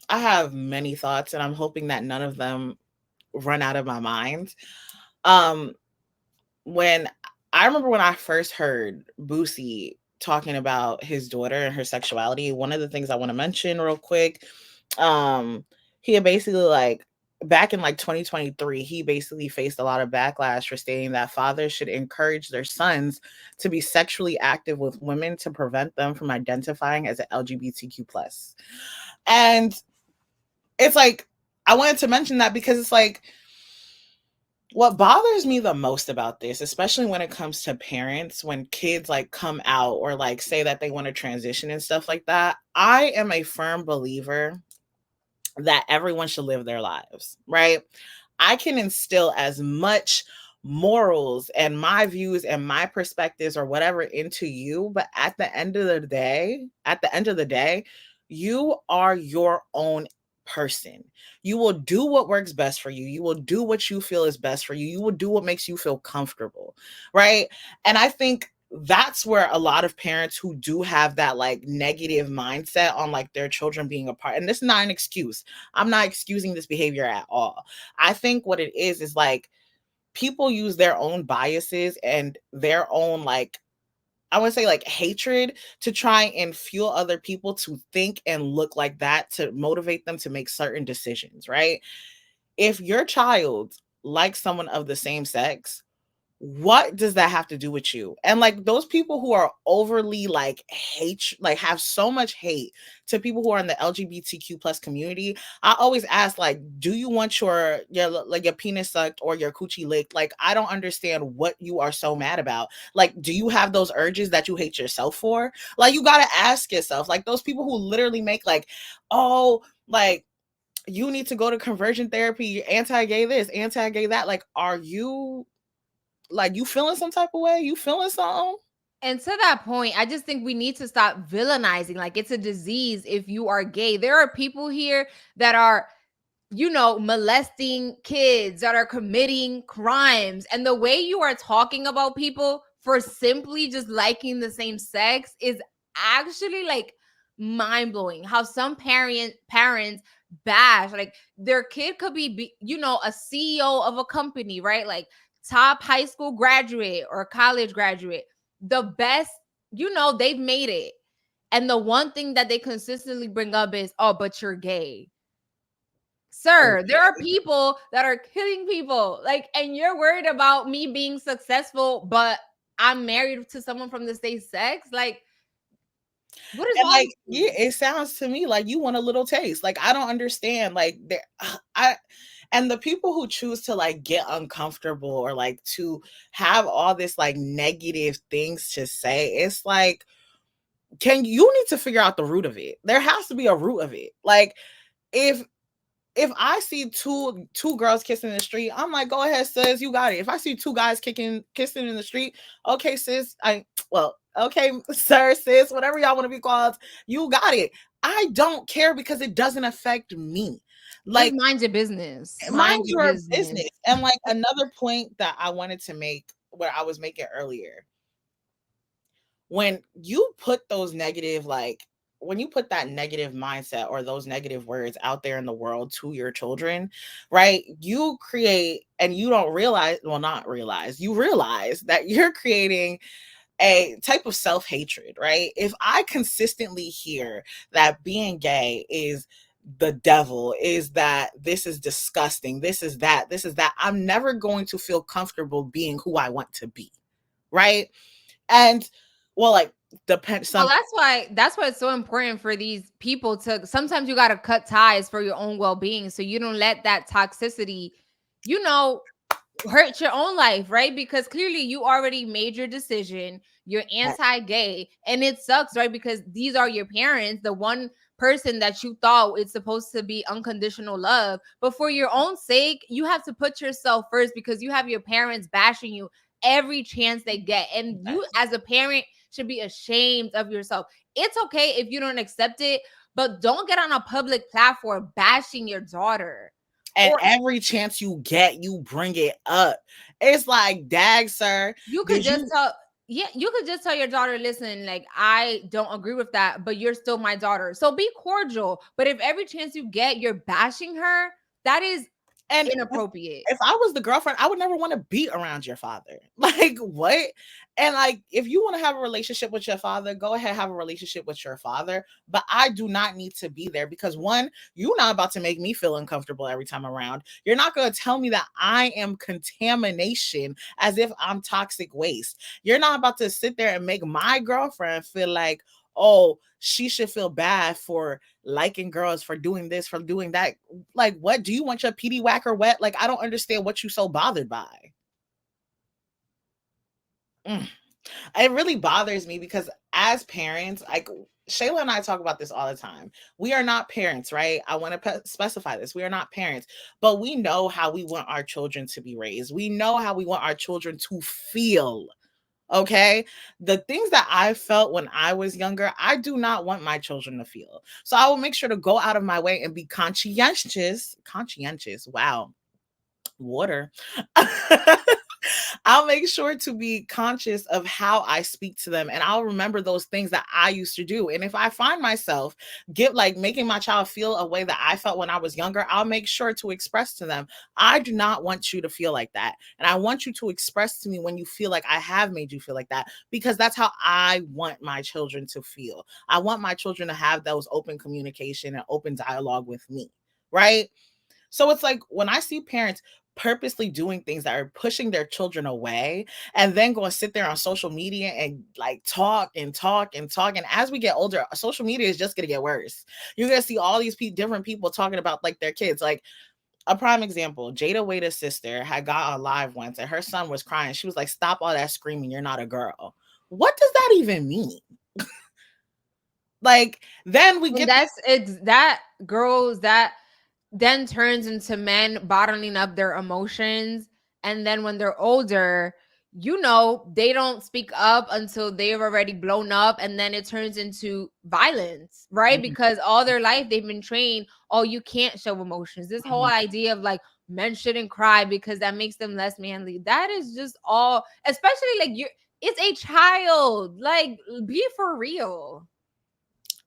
I have many thoughts, and I'm hoping that none of them run out of my mind. When I remember when I first heard Boosie talking about his daughter and her sexuality, one of the things I want to mention real quick, he had basically like back in like 2023, he basically faced a lot of backlash for stating that fathers should encourage their sons to be sexually active with women to prevent them from identifying as an LGBTQ plus. And it's like, I wanted to mention that because it's like, what bothers me the most about this, especially when it comes to parents, when kids like come out or like say that they want to transition and stuff like that, I am a firm believer that everyone should live their lives, right? I can instill as much morals and my views and my perspectives or whatever into you, but at the end of the day, you are your own person. You will do what works best for you. You will do what you feel is best for you. You will do what makes you feel comfortable, right? And I think that's where a lot of parents who do have that like negative mindset on like their children being apart, and this is not an excuse. I'm not excusing this behavior at all. I think what it is like people use their own biases and their own like, I would say like hatred to try and fuel other people to think and look like that to motivate them to make certain decisions, right? If your child likes someone of the same sex, what does that have to do with you? And like those people who are overly like hate, like have so much hate to people who are in the LGBTQ plus community, I always ask, like, do you want your penis sucked or your coochie licked? Like, I don't understand what you are so mad about. Like, do you have those urges that you hate yourself for? Like, you got to ask yourself, like those people who literally make like, oh, like, you need to go to conversion therapy, anti-gay this, anti-gay that. Like, are you like, you feeling some type of way? You feeling something? And to that point, I just think we need to stop villainizing. Like, it's a disease if you are gay. There are people here that are, you know, molesting kids, that are committing crimes. And the way you are talking about people for simply just liking the same sex is actually like mind-blowing. How some parents bash, like their kid could be, you know, a CEO of a company, right? Like top high school graduate or college graduate, the best, you know, they've made it. And the one thing that they consistently bring up is, oh, but you're gay. Sir, okay. There are people that are killing people. Like, and you're worried about me being successful, but I'm married to someone from the same sex? Like, what is like, yeah, it sounds to me like you want a little taste. Like, I don't understand. Like, and the people who choose to like get uncomfortable or like to have all this like negative things to say, it's like, you need to figure out the root of it. There has to be a root of it. Like, if I see two girls kissing in the street, I'm like, go ahead, sis, you got it. If I see two guys kissing in the street, okay, sis, okay, sir, sis, whatever y'all want to be called, you got it. I don't care because it doesn't affect me. Like, just mind your business. Mind your business. And like another point that I wanted to make, what I was making earlier, when you put those negative, like when you put that negative mindset or those negative words out there in the world to your children, right? You create, and you don't realize, you realize that you're creating a type of self-hatred, right? If I consistently hear that being gay is the devil, is that this is disgusting, this is that, I'm never going to feel comfortable being who I want to be, right? And well, like, depends. Well, that's why it's so important for these people to, sometimes you got to cut ties for your own well-being, so you don't let that toxicity, you know, hurt your own life, right? Because clearly you already made your decision, you're anti-gay, and it sucks, right? Because these are your parents, the one person that you thought it's supposed to be unconditional love, but for your own sake, you have to put yourself first, because you have your parents bashing you every chance they get, and you as a parent should be ashamed of yourself. It's okay if you don't accept it, but don't get on a public platform bashing your daughter. And every chance you get, you bring it up. It's like, dag, sir. You could just tell, Yeah, you could just tell your daughter, listen, like, I don't agree with that, but you're still my daughter. So be cordial. But if every chance you get, you're bashing her, that is inappropriate. If I was the girlfriend, I would never want to be around your father. Like, what? And like, if you want to have a relationship with your father, go ahead, have a relationship with your father. But I do not need to be there because, one, you're not about to make me feel uncomfortable every time around. You're not going to tell me that I am contamination as if I'm toxic waste. You're not about to sit there and make my girlfriend feel like, oh, she should feel bad for liking girls, for doing this, for doing that. Like, what? Do you want your PD whacker wet? Like, I don't understand what you so bothered by. It really bothers me because as parents, like Shayla and I talk about this all the time. We are not parents, right? I want to specify this. We are not parents, but we know how we want our children to be raised. We know how we want our children to feel. Okay. The things that I felt when I was younger, I do not want my children to feel. So I will make sure to go out of my way and be conscientious. Wow. Water. I'll make sure to be conscious of how I speak to them, and I'll remember those things that I used to do. And if I find myself making my child feel a way that I felt when I was younger, I'll make sure to express to them, I do not want you to feel like that. And I want you to express to me when you feel like I have made you feel like that, because that's how I want my children to feel. I want my children to have those open communication and open dialogue with me, right? So it's like when I see parents purposely doing things that are pushing their children away and then go and sit there on social media and like talk. And as we get older, social media is just going to get worse. You're going to see all these different people talking about like their kids. Like a prime example, Jada Waiter's sister had got on live once and her son was crying. She was like, stop all that screaming. You're not a girl. What does that even mean? Like, then we get that girls that then turns into men bottling up their emotions. And then when they're older, they don't speak up until they've already blown up. And then it turns into violence, right? Mm-hmm. Because all their life they've been trained, oh, you can't show emotions. This whole idea of like men shouldn't cry because that makes them less manly. That is just all, especially like it's a child. Like, be for real.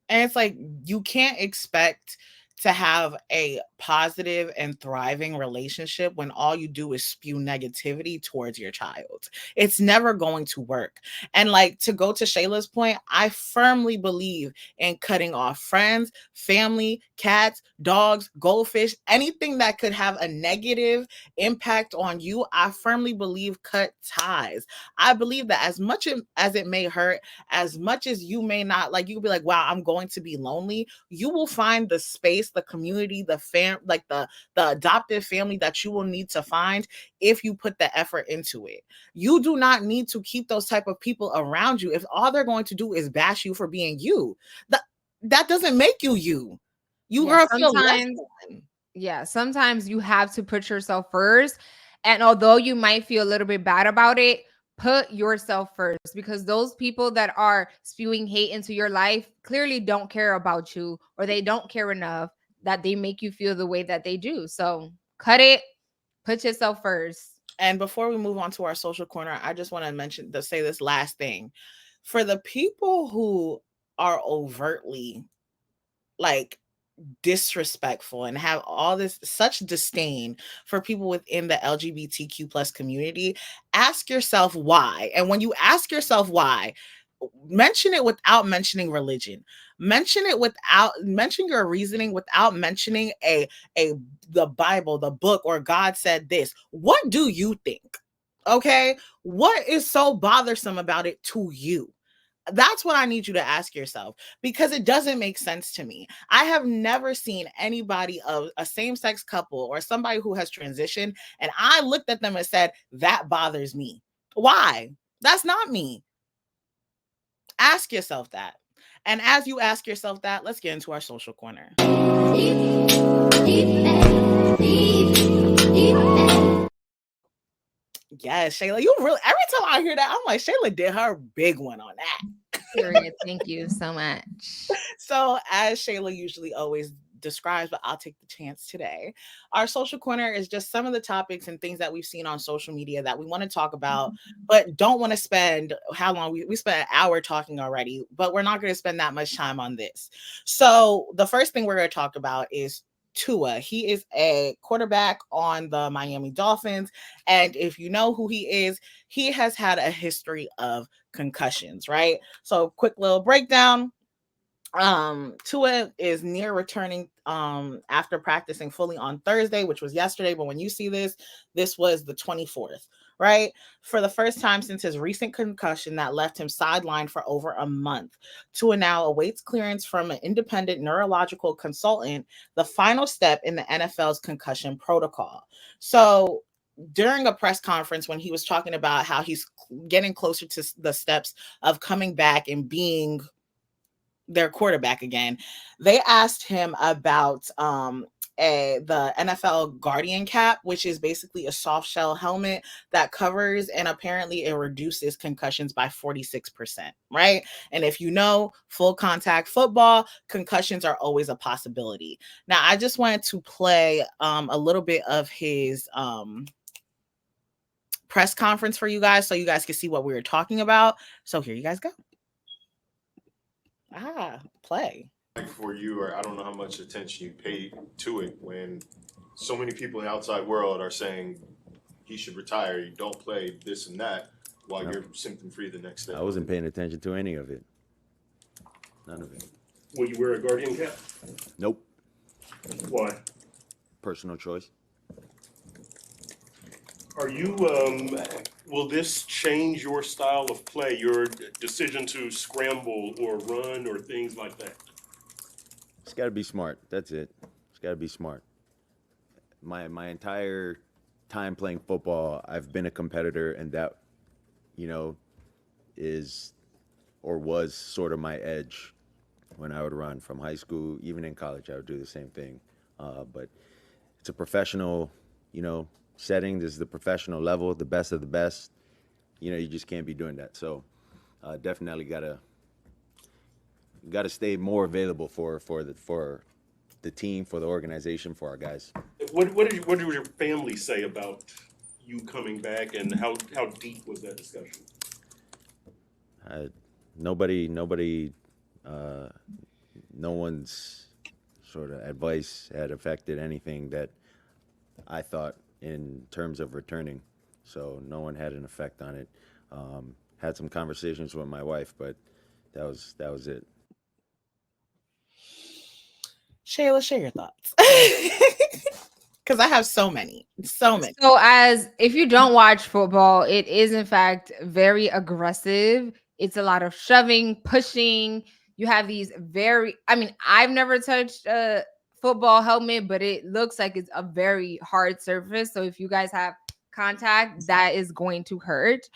And it's like, you can't expect to have a positive and thriving relationship when all you do is spew negativity towards your child. It's never going to work. And like, to go to Shayla's point, I firmly believe in cutting off friends, family, cats, dogs, goldfish, anything that could have a negative impact on you. I firmly believe cut ties. I believe that as much as it may hurt, as much as you may not, like, you'll be like, wow, I'm going to be lonely. You will find the space, the community, the adoptive family that you will need to find if you put the effort into it. You do not need to keep those type of people around you if all they're going to do is bash you for being you. That doesn't make you you. You are sometimes you have to put yourself first. And although you might feel a little bit bad about it, put yourself first, because those people that are spewing hate into your life clearly don't care about you, or they don't care enough that they make you feel the way that they do. So cut it, put yourself first. And before we move on to our social corner, I just want to say this last thing. For the people who are overtly like disrespectful and have all this such disdain for people within the LGBTQ plus community, ask yourself why. And when you ask yourself why, mention it without mentioning religion. Mention your reasoning without mentioning the Bible, the book, or God said this. What do you think? Okay? What is so bothersome about it to you? That's what I need you to ask yourself, because it doesn't make sense to me. I have never seen anybody of a same-sex couple or somebody who has transitioned, and I looked at them and said, that bothers me. Why? That's not me. Ask yourself that. And as you ask yourself that, let's get into our social corner. Yes, Shayla, you really, every time I hear that, I'm like, Shayla did her big one on that. Period. Thank you so much. So as Shayla usually always describes, but I'll take the chance today. Our social corner is just some of the topics and things that we've seen on social media that we want to talk about, but don't want to spend how long we spent an hour talking already, but we're not going to spend that much time on this. So the first thing we're going to talk about is Tua. He is a quarterback on the Miami Dolphins. And if you know who he is, he has had a history of concussions, right? So quick little breakdown. Tua is near returning after practicing fully on Thursday, which was yesterday, but when you see this was the 24th, right? For the first time since his recent concussion that left him sidelined for over a month. Tua now awaits clearance from an independent neurological consultant, the final step in the NFL's concussion protocol. So during a press conference when he was talking about how he's getting closer to the steps of coming back and being their quarterback again, they asked him about the NFL Guardian cap, which is basically a soft shell helmet that covers and apparently it reduces concussions by 46%, right? And if you know full contact football, concussions are always a possibility. Now, I just wanted to play a little bit of his press conference for you guys so you guys can see what we were talking about. So here you guys go. Play. Like for you, or I don't know how much attention you pay to it when so many people in the outside world are saying he should retire, you don't play this and that, while you're symptom free the next day. I wasn't paying attention to any of it. None of it. Will you wear a Guardian cap? Nope. Why? Personal choice. Are you, will this change your style of play, your decision to scramble or run or things like that? It's got to be smart. That's it. It's got to be smart. My entire time playing football, I've been a competitor, and that, is or was sort of my edge when I would run from high school. Even in college, I would do the same thing. But it's a professional, setting. This is the professional level, the best of the best. You just can't be doing that. So definitely gotta stay more available for the team, for the organization, for our guys. What did your family say about you coming back, and how deep was that discussion? Nobody, no one's sort of advice had affected anything that I thought in terms of returning. So no one had an effect on it. Had some conversations with my wife, but that was it. Shayla, share your thoughts. Because I have so many. So as if you don't watch football, it is in fact very aggressive. It's a lot of shoving, pushing. You have these I've never touched a football helmet, but it looks like it's a very hard surface. So if you guys have contact, that is going to hurt.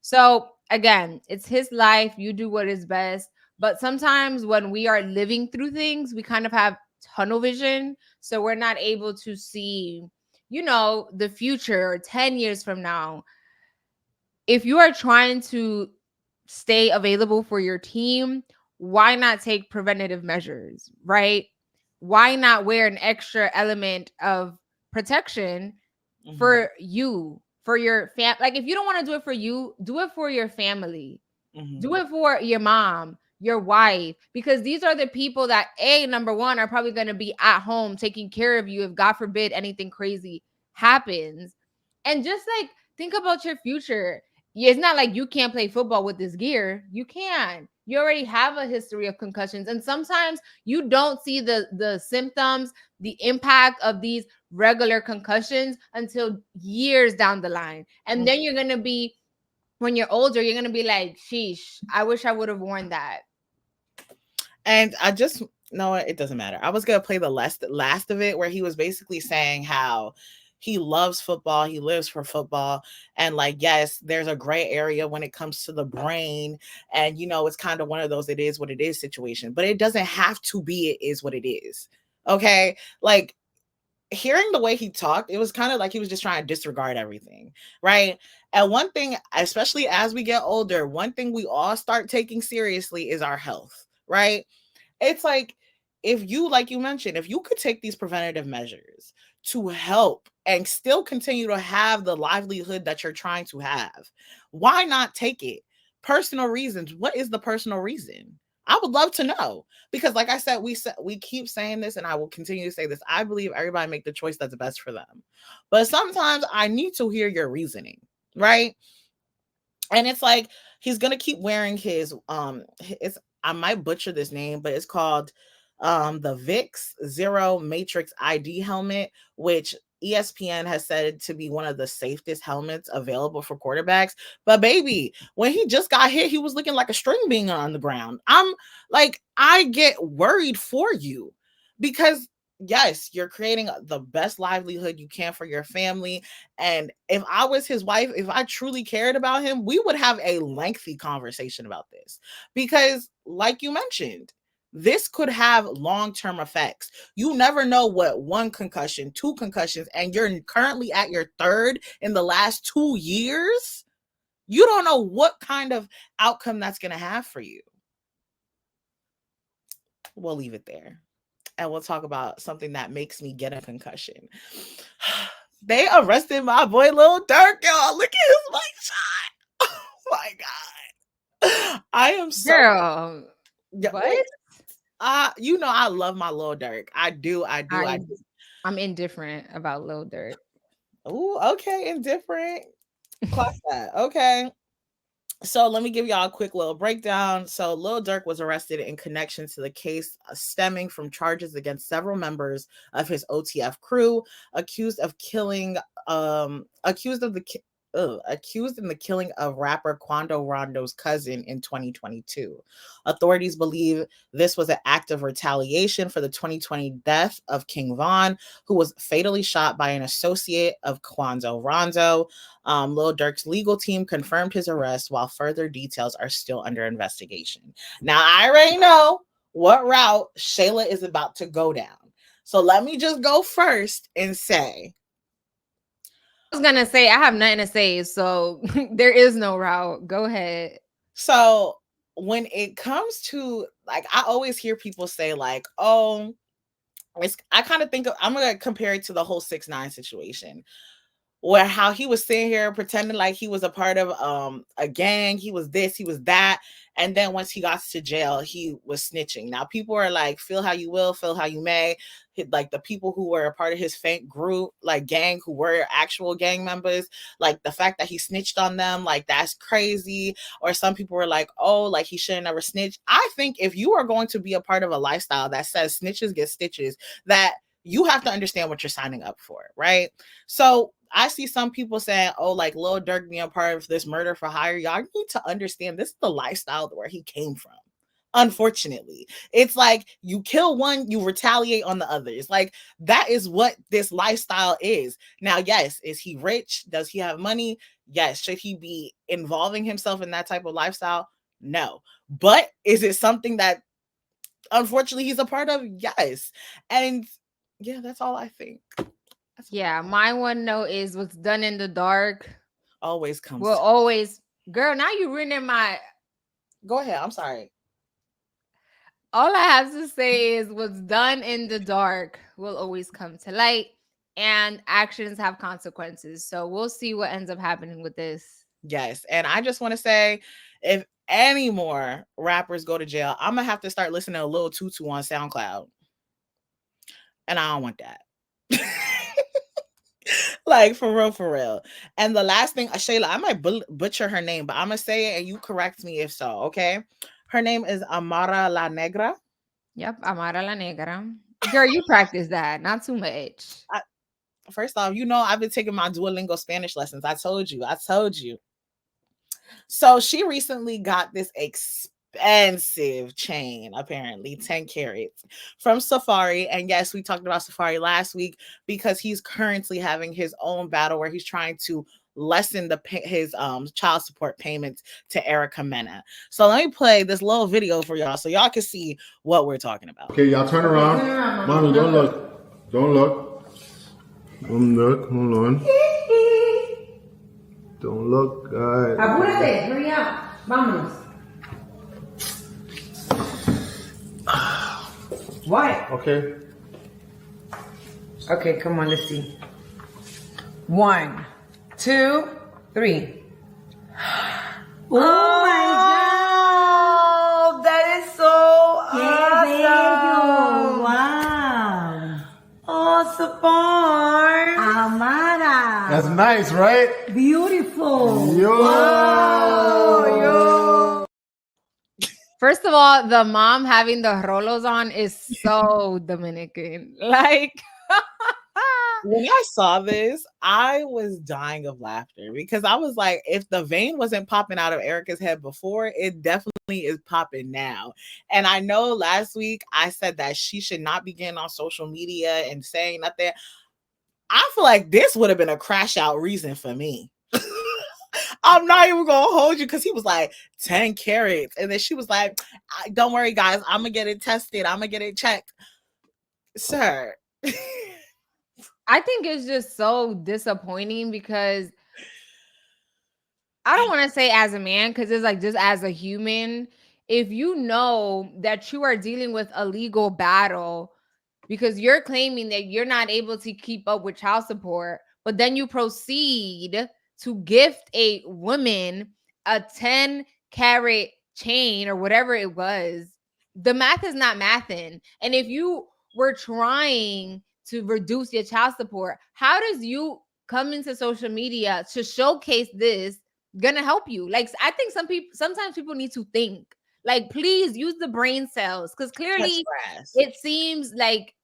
So again, it's his life. You do what is best. But sometimes when we are living through things, we kind of have tunnel vision. So we're not able to see, the future 10 years from now. If you are trying to stay available for your team, why not take preventative measures, right? Why not wear an extra element of protection for you, for your family? Like, if you don't want to do it for you, do it for your family. Do it for your mom, your wife, because these are the people that, number one, are probably going to be at home taking care of you if, God forbid, anything crazy happens. And just think about your future. It's not like you can't play football with this gear. You can. You already have a history of concussions. And sometimes you don't see the symptoms, the impact of these regular concussions until years down the line. And then you're going to be, when you're older, you're going to be like, sheesh, I wish I would have worn that. And I just know it doesn't matter. I was going to play the last of it where he was basically saying how he loves football. He lives for football. And yes, there's a gray area when it comes to the brain. And, it's kind of one of those, it is what it is situation, but it doesn't have to be, it is what it is. Okay. Hearing the way he talked, it was kind of like he was just trying to disregard everything. Right. And one thing, especially as we get older, one thing we all start taking seriously is our health. Right. It's if you, like you mentioned, if you could take these preventative measures to help and still continue to have the livelihood that you're trying to have, why not take it? Personal reasons. What is the personal reason? I would love to know, because like I said, we keep saying this, and I will continue to say this. I believe everybody make the choice that's best for them. But sometimes I need to hear your reasoning, right? And it's like, he's going to keep wearing his, I might butcher this name, but it's called the VIX Zero Matrix ID helmet, which ESPN has said to be one of the safest helmets available for quarterbacks. But baby, when he just got hit, he was looking like a string being on the ground. I'm like, I get worried for you, because yes, you're creating the best livelihood you can for your family. And if I was his wife, if I truly cared about him, we would have a lengthy conversation about this, because like you mentioned, this could have long-term effects. You never know what one concussion, two concussions, and you're currently at your third in the last 2 years. You don't know what kind of outcome that's going to have for you. We'll leave it there. And we'll talk about something that makes me get a concussion. They arrested my boy Lil Durk, y'all. Look at his mic shot. Oh my God. I am so... Girl, what? You know, I love my Lil Durk. I do. I'm indifferent about Lil Durk. Oh, okay. Indifferent. Clock that. Okay. So let me give y'all a quick little breakdown. So Lil Durk was arrested in connection to the case stemming from charges against several members of his OTF crew, accused in the killing of rapper Quando Rondo's cousin in 2022. Authorities believe this was an act of retaliation for the 2020 death of King Von, who was fatally shot by an associate of Quando Rondo. Lil Durk's legal team confirmed his arrest, while further details are still under investigation. Now, I already know what route Shayla is about to go down. So let me just go first and say, I was gonna say I have nothing to say, so there is no route. Go ahead. So when it comes to, like, I always hear people say like, oh, I kind of think I'm gonna compare it to the whole 6ix9ine situation, where how he was sitting here pretending like he was a part of a gang, he was this, he was that, and then once he got to jail, he was snitching. Now people are like, feel how you will, feel how you may. Like the people who were a part of his fake group, like gang, who were actual gang members, like the fact that he snitched on them, like that's crazy. Or some people were like, oh, like he should have never snitched. I think if you are going to be a part of a lifestyle that says snitches get stitches, that you have to understand what you're signing up for, right? So I see some people saying, oh, like Lil Durk being a part of this murder for hire. Y'all need to understand this is the lifestyle where he came from. Unfortunately, it's like you kill one, you retaliate on the others. Like that is what this lifestyle is. Now, yes, is he rich? Does he have money? Yes. Should he be involving himself in that type of lifestyle? No. But is it something that unfortunately he's a part of? Yes. And yeah, that's all I think. Yeah, my one note is what's done in the dark always comes. Will always, girl. Now you ruining my. Go ahead. I'm sorry. All I have to say is what's done in the dark will always come to light, and actions have consequences. So we'll see what ends up happening with this. Yes, and I just want to say, if any more rappers go to jail, I'm gonna have to start listening to Lil Tutu on SoundCloud, and I don't want that. Like for real. And the last thing, Shayla, I might butcher her name, but I'm gonna say it and you correct me if so, okay? Her name is Amara La Negra. Yep, Amara La Negra. Girl, you practice that, not too much. First off, you know I've been taking my Duolingo Spanish lessons. I told you. So she recently got this expensive chain, apparently 10 carats from Safari. And yes, we talked about Safari last week because he's currently having his own battle where he's trying to lessen his child support payments to Erica Mena. So let me play this little video for y'all so y'all can see what we're talking about. Okay, y'all turn around. Mommy, don't look. Don't look. Don't look. Hold on. Don't look, guys. Apúrate, hurry up. Vámonos. What? Okay. Okay, come on, let's see. 1, 2, 3. Oh my God! That is so awesome! Wow! Awesome part! Amara! That's nice, right? Beautiful! Yo! Yo! First of all, the mom having the rolos on is so Dominican. Like, when I saw this, I was dying of laughter because I was like, if the vein wasn't popping out of Erica's head before, it definitely is popping now. And I know last week I said that she should not be getting on social media and saying nothing. I feel like this would have been a crash out reason for me. I'm not even gonna hold you because he was like 10 carats. And then she was like, don't worry, guys, I'm gonna get it tested, I'm gonna get it checked. Sir. I think it's just so disappointing because I don't want to say as a man, because it's like just as a human, if you know that you are dealing with a legal battle because you're claiming that you're not able to keep up with child support, but then you proceed to gift a woman a 10-carat chain or whatever it was, the math is not mathing. And if you were trying to reduce your child support, how does you come into social media to showcase this gonna help you? Like, I think sometimes people need to think. Like, please use the brain cells, because clearly it seems like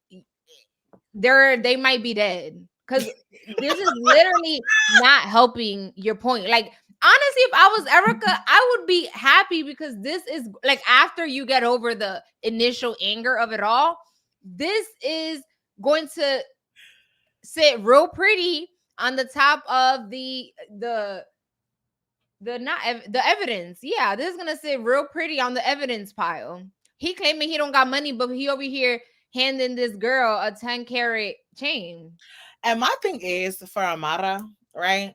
they might be dead, because this is literally not helping your point. Like, honestly, if I was Erica, I would be happy because this is like, after you get over the initial anger of it all, this is going to sit real pretty on the top of the evidence. Yeah, this is gonna sit real pretty on the evidence pile. He claiming he don't got money, but he over here handing this girl a 10-carat chain. And my thing is, for Amara, right?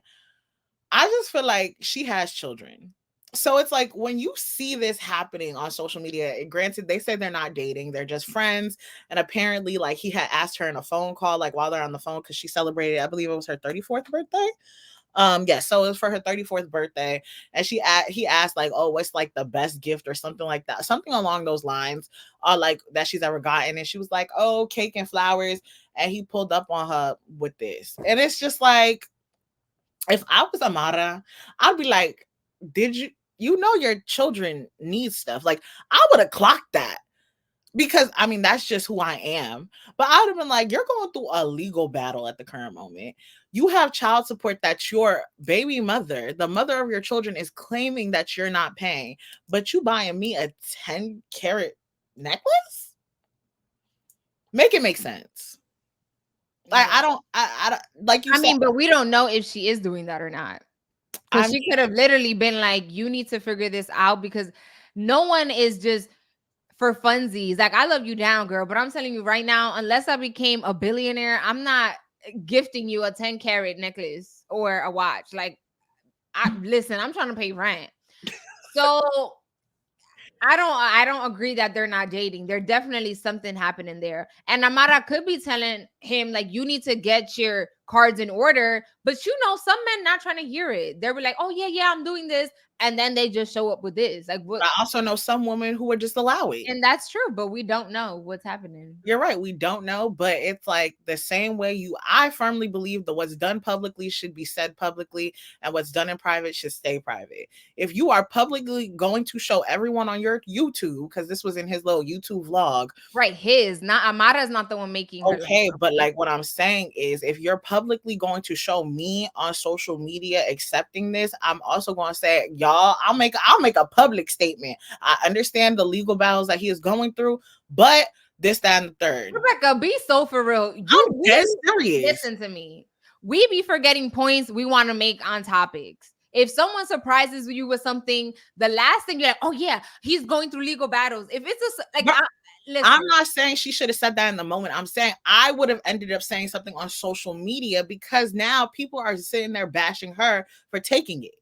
I just feel like she has children. So it's like, when you see this happening on social media, granted, they say they're not dating, they're just friends. And apparently, like, he had asked her in a phone call, like, while they're on the phone, because she celebrated, I believe it was her 34th birthday. Yes, so it was for her 34th birthday, and he asked, like, oh, what's like the best gift or something like that, something along those lines, like that she's ever gotten. And she was like, oh, cake and flowers. And he pulled up on her with this. And it's just like, if I was Amara, I'd be like, did you know your children need stuff? Like, I would have clocked that. Because, I mean, that's just who I am. But I would have been like, you're going through a legal battle at the current moment. You have child support that your baby mother, the mother of your children, is claiming that you're not paying. But you buying me a 10-carat necklace? Make it make sense. Like, I don't like you said. I mean, but we don't know if she is doing that or not. Because she could have literally been like, you need to figure this out, because no one is just for funsies. Like, I love you down, girl, but I'm telling you right now, unless I became a billionaire, I'm not gifting you a 10-carat necklace or a watch. Like, listen, I'm trying to pay rent. So I don't agree that they're not dating. There's definitely something happening there. And Amara could be telling him, like, you need to get your cards in order. But you know, some men not trying to hear it. They'll be like, oh, yeah, I'm doing this. And then they just show up with this. Like, what? I also know some women who are just allowing. And that's true, but we don't know what's happening. You're right. We don't know, but it's like the same way I firmly believe that what's done publicly should be said publicly, and what's done in private should stay private. If you are publicly going to show everyone on your YouTube, because this was in his little YouTube vlog. Right, Amara's not the one making her. Okay, but like, what I'm saying is, if you're publicly going to show me on social media accepting this, I'm also going to say, y'all, I'll make a public statement. I understand the legal battles that he is going through, but this, that, and the third. Rebecca, be so for real. I'm dead serious. Listen to me. We be forgetting points we want to make on topics. If someone surprises you with something, the last thing you're like, oh yeah, he's going through legal battles. If it's I'm not saying she should have said that in the moment. I'm saying I would have ended up saying something on social media, because now people are sitting there bashing her for taking it.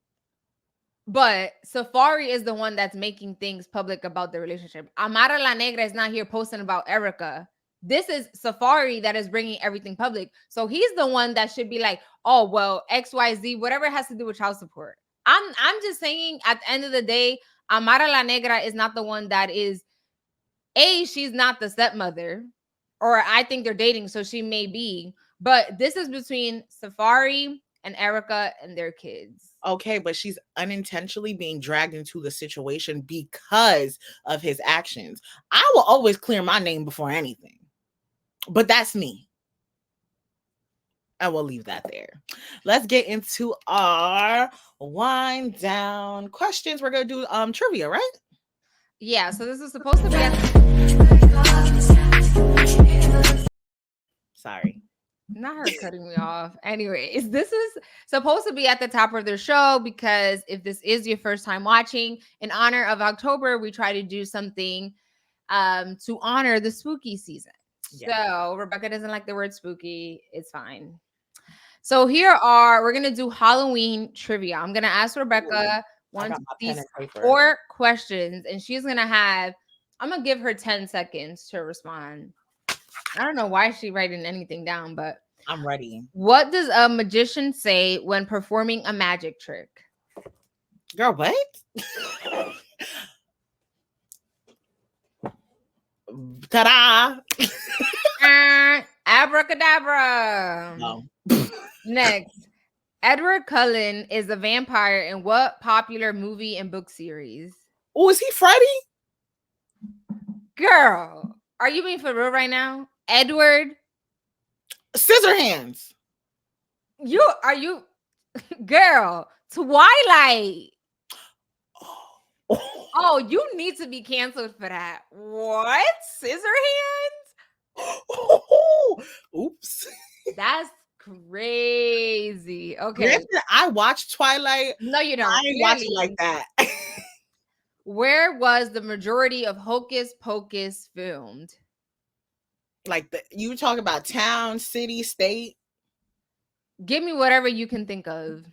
But Safari is the one that's making things public about the relationship. Amara La Negra is not here posting about Erica. This is Safari that is bringing everything public. So he's the one that should be like, oh, well, XYZ, whatever it has to do with child support. I'm just saying, at the end of the day, Amara La Negra is not the one that is, she's not the stepmother, or I think they're dating, so she may be. But this is between Safari and Erica and their kids. Okay, but she's unintentionally being dragged into the situation because of his actions. I will always clear my name before anything. But that's me. I will leave that there. Let's get into our wind down questions. We're going to do trivia, right? Yeah, so this is supposed to be Sorry. Not her cutting me off. Anyways, this is supposed to be at the top of the show because if this is your first time watching, in honor of October, we try to do something to honor the spooky season. Yeah. So Rebecca doesn't like the word spooky. It's fine. So we're going to do Halloween trivia. I'm going to ask Rebecca one of these 4 questions, and she's going to I'm going to give her 10 seconds to respond. I don't know why she's writing anything down, but I'm ready. What does a magician say when performing a magic trick? Girl, what? Ta-da! Abracadabra. No. Next, Edward Cullen is a vampire in what popular movie and book series? Oh, is he Freddy? Girl, are you being for real right now? Edward Scissorhands. Girl, Twilight. Oh, you need to be canceled for that. What? Scissorhands? Oops. That's crazy. Okay. Granted, I watched Twilight. No, you don't. I ain't watch it like that. Where was the majority of Hocus Pocus filmed? Like you talk about town, city, state. Give me whatever you can think of.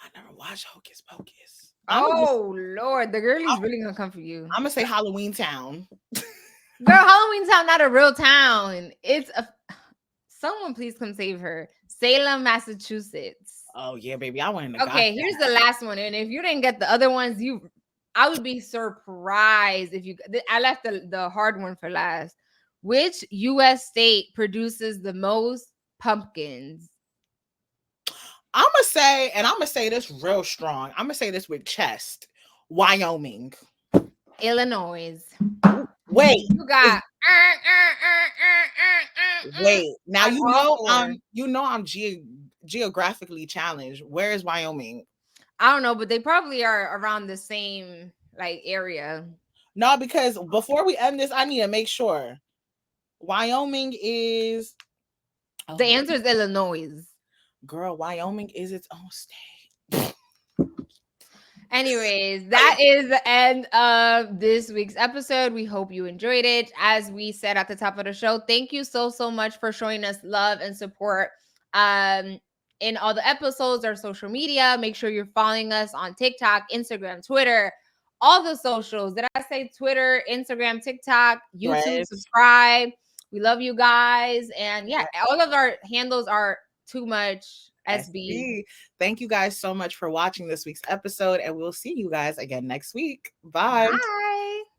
I never watched Hocus Pocus. Lord, the girlie's really gonna come for you. I'm gonna say Halloween Town. Girl, Halloween Town, not a real town. It's someone please come save her. Salem, Massachusetts. Oh yeah, baby. I went in Okay, here's the last one. And if you didn't get the other ones, I would be surprised if I left the hard one for last. Which U.S. state produces the most pumpkins? I'm gonna say this real strong. I'm gonna say this with chest. Wyoming. Illinois. Wait. You got Wait. Now you know I'm geographically challenged. Where is Wyoming? I don't know, but they probably are around the same area. No, because before we end this, I need to make sure. Wyoming is the answer is Illinois. Girl, Wyoming is its own state. Anyways, that is the end of this week's episode. We hope you enjoyed it. As we said at the top of the show, thank you so much for showing us love and support in all the episodes, our social media. Make sure you're following us on TikTok, Instagram, Twitter, all the socials. Did I say Twitter, Instagram, TikTok, YouTube? Right. Subscribe. We love you guys. And yeah, all of our handles are Too Much SB. Thank you guys so much for watching this week's episode, and we'll see you guys again next week. Bye. Bye.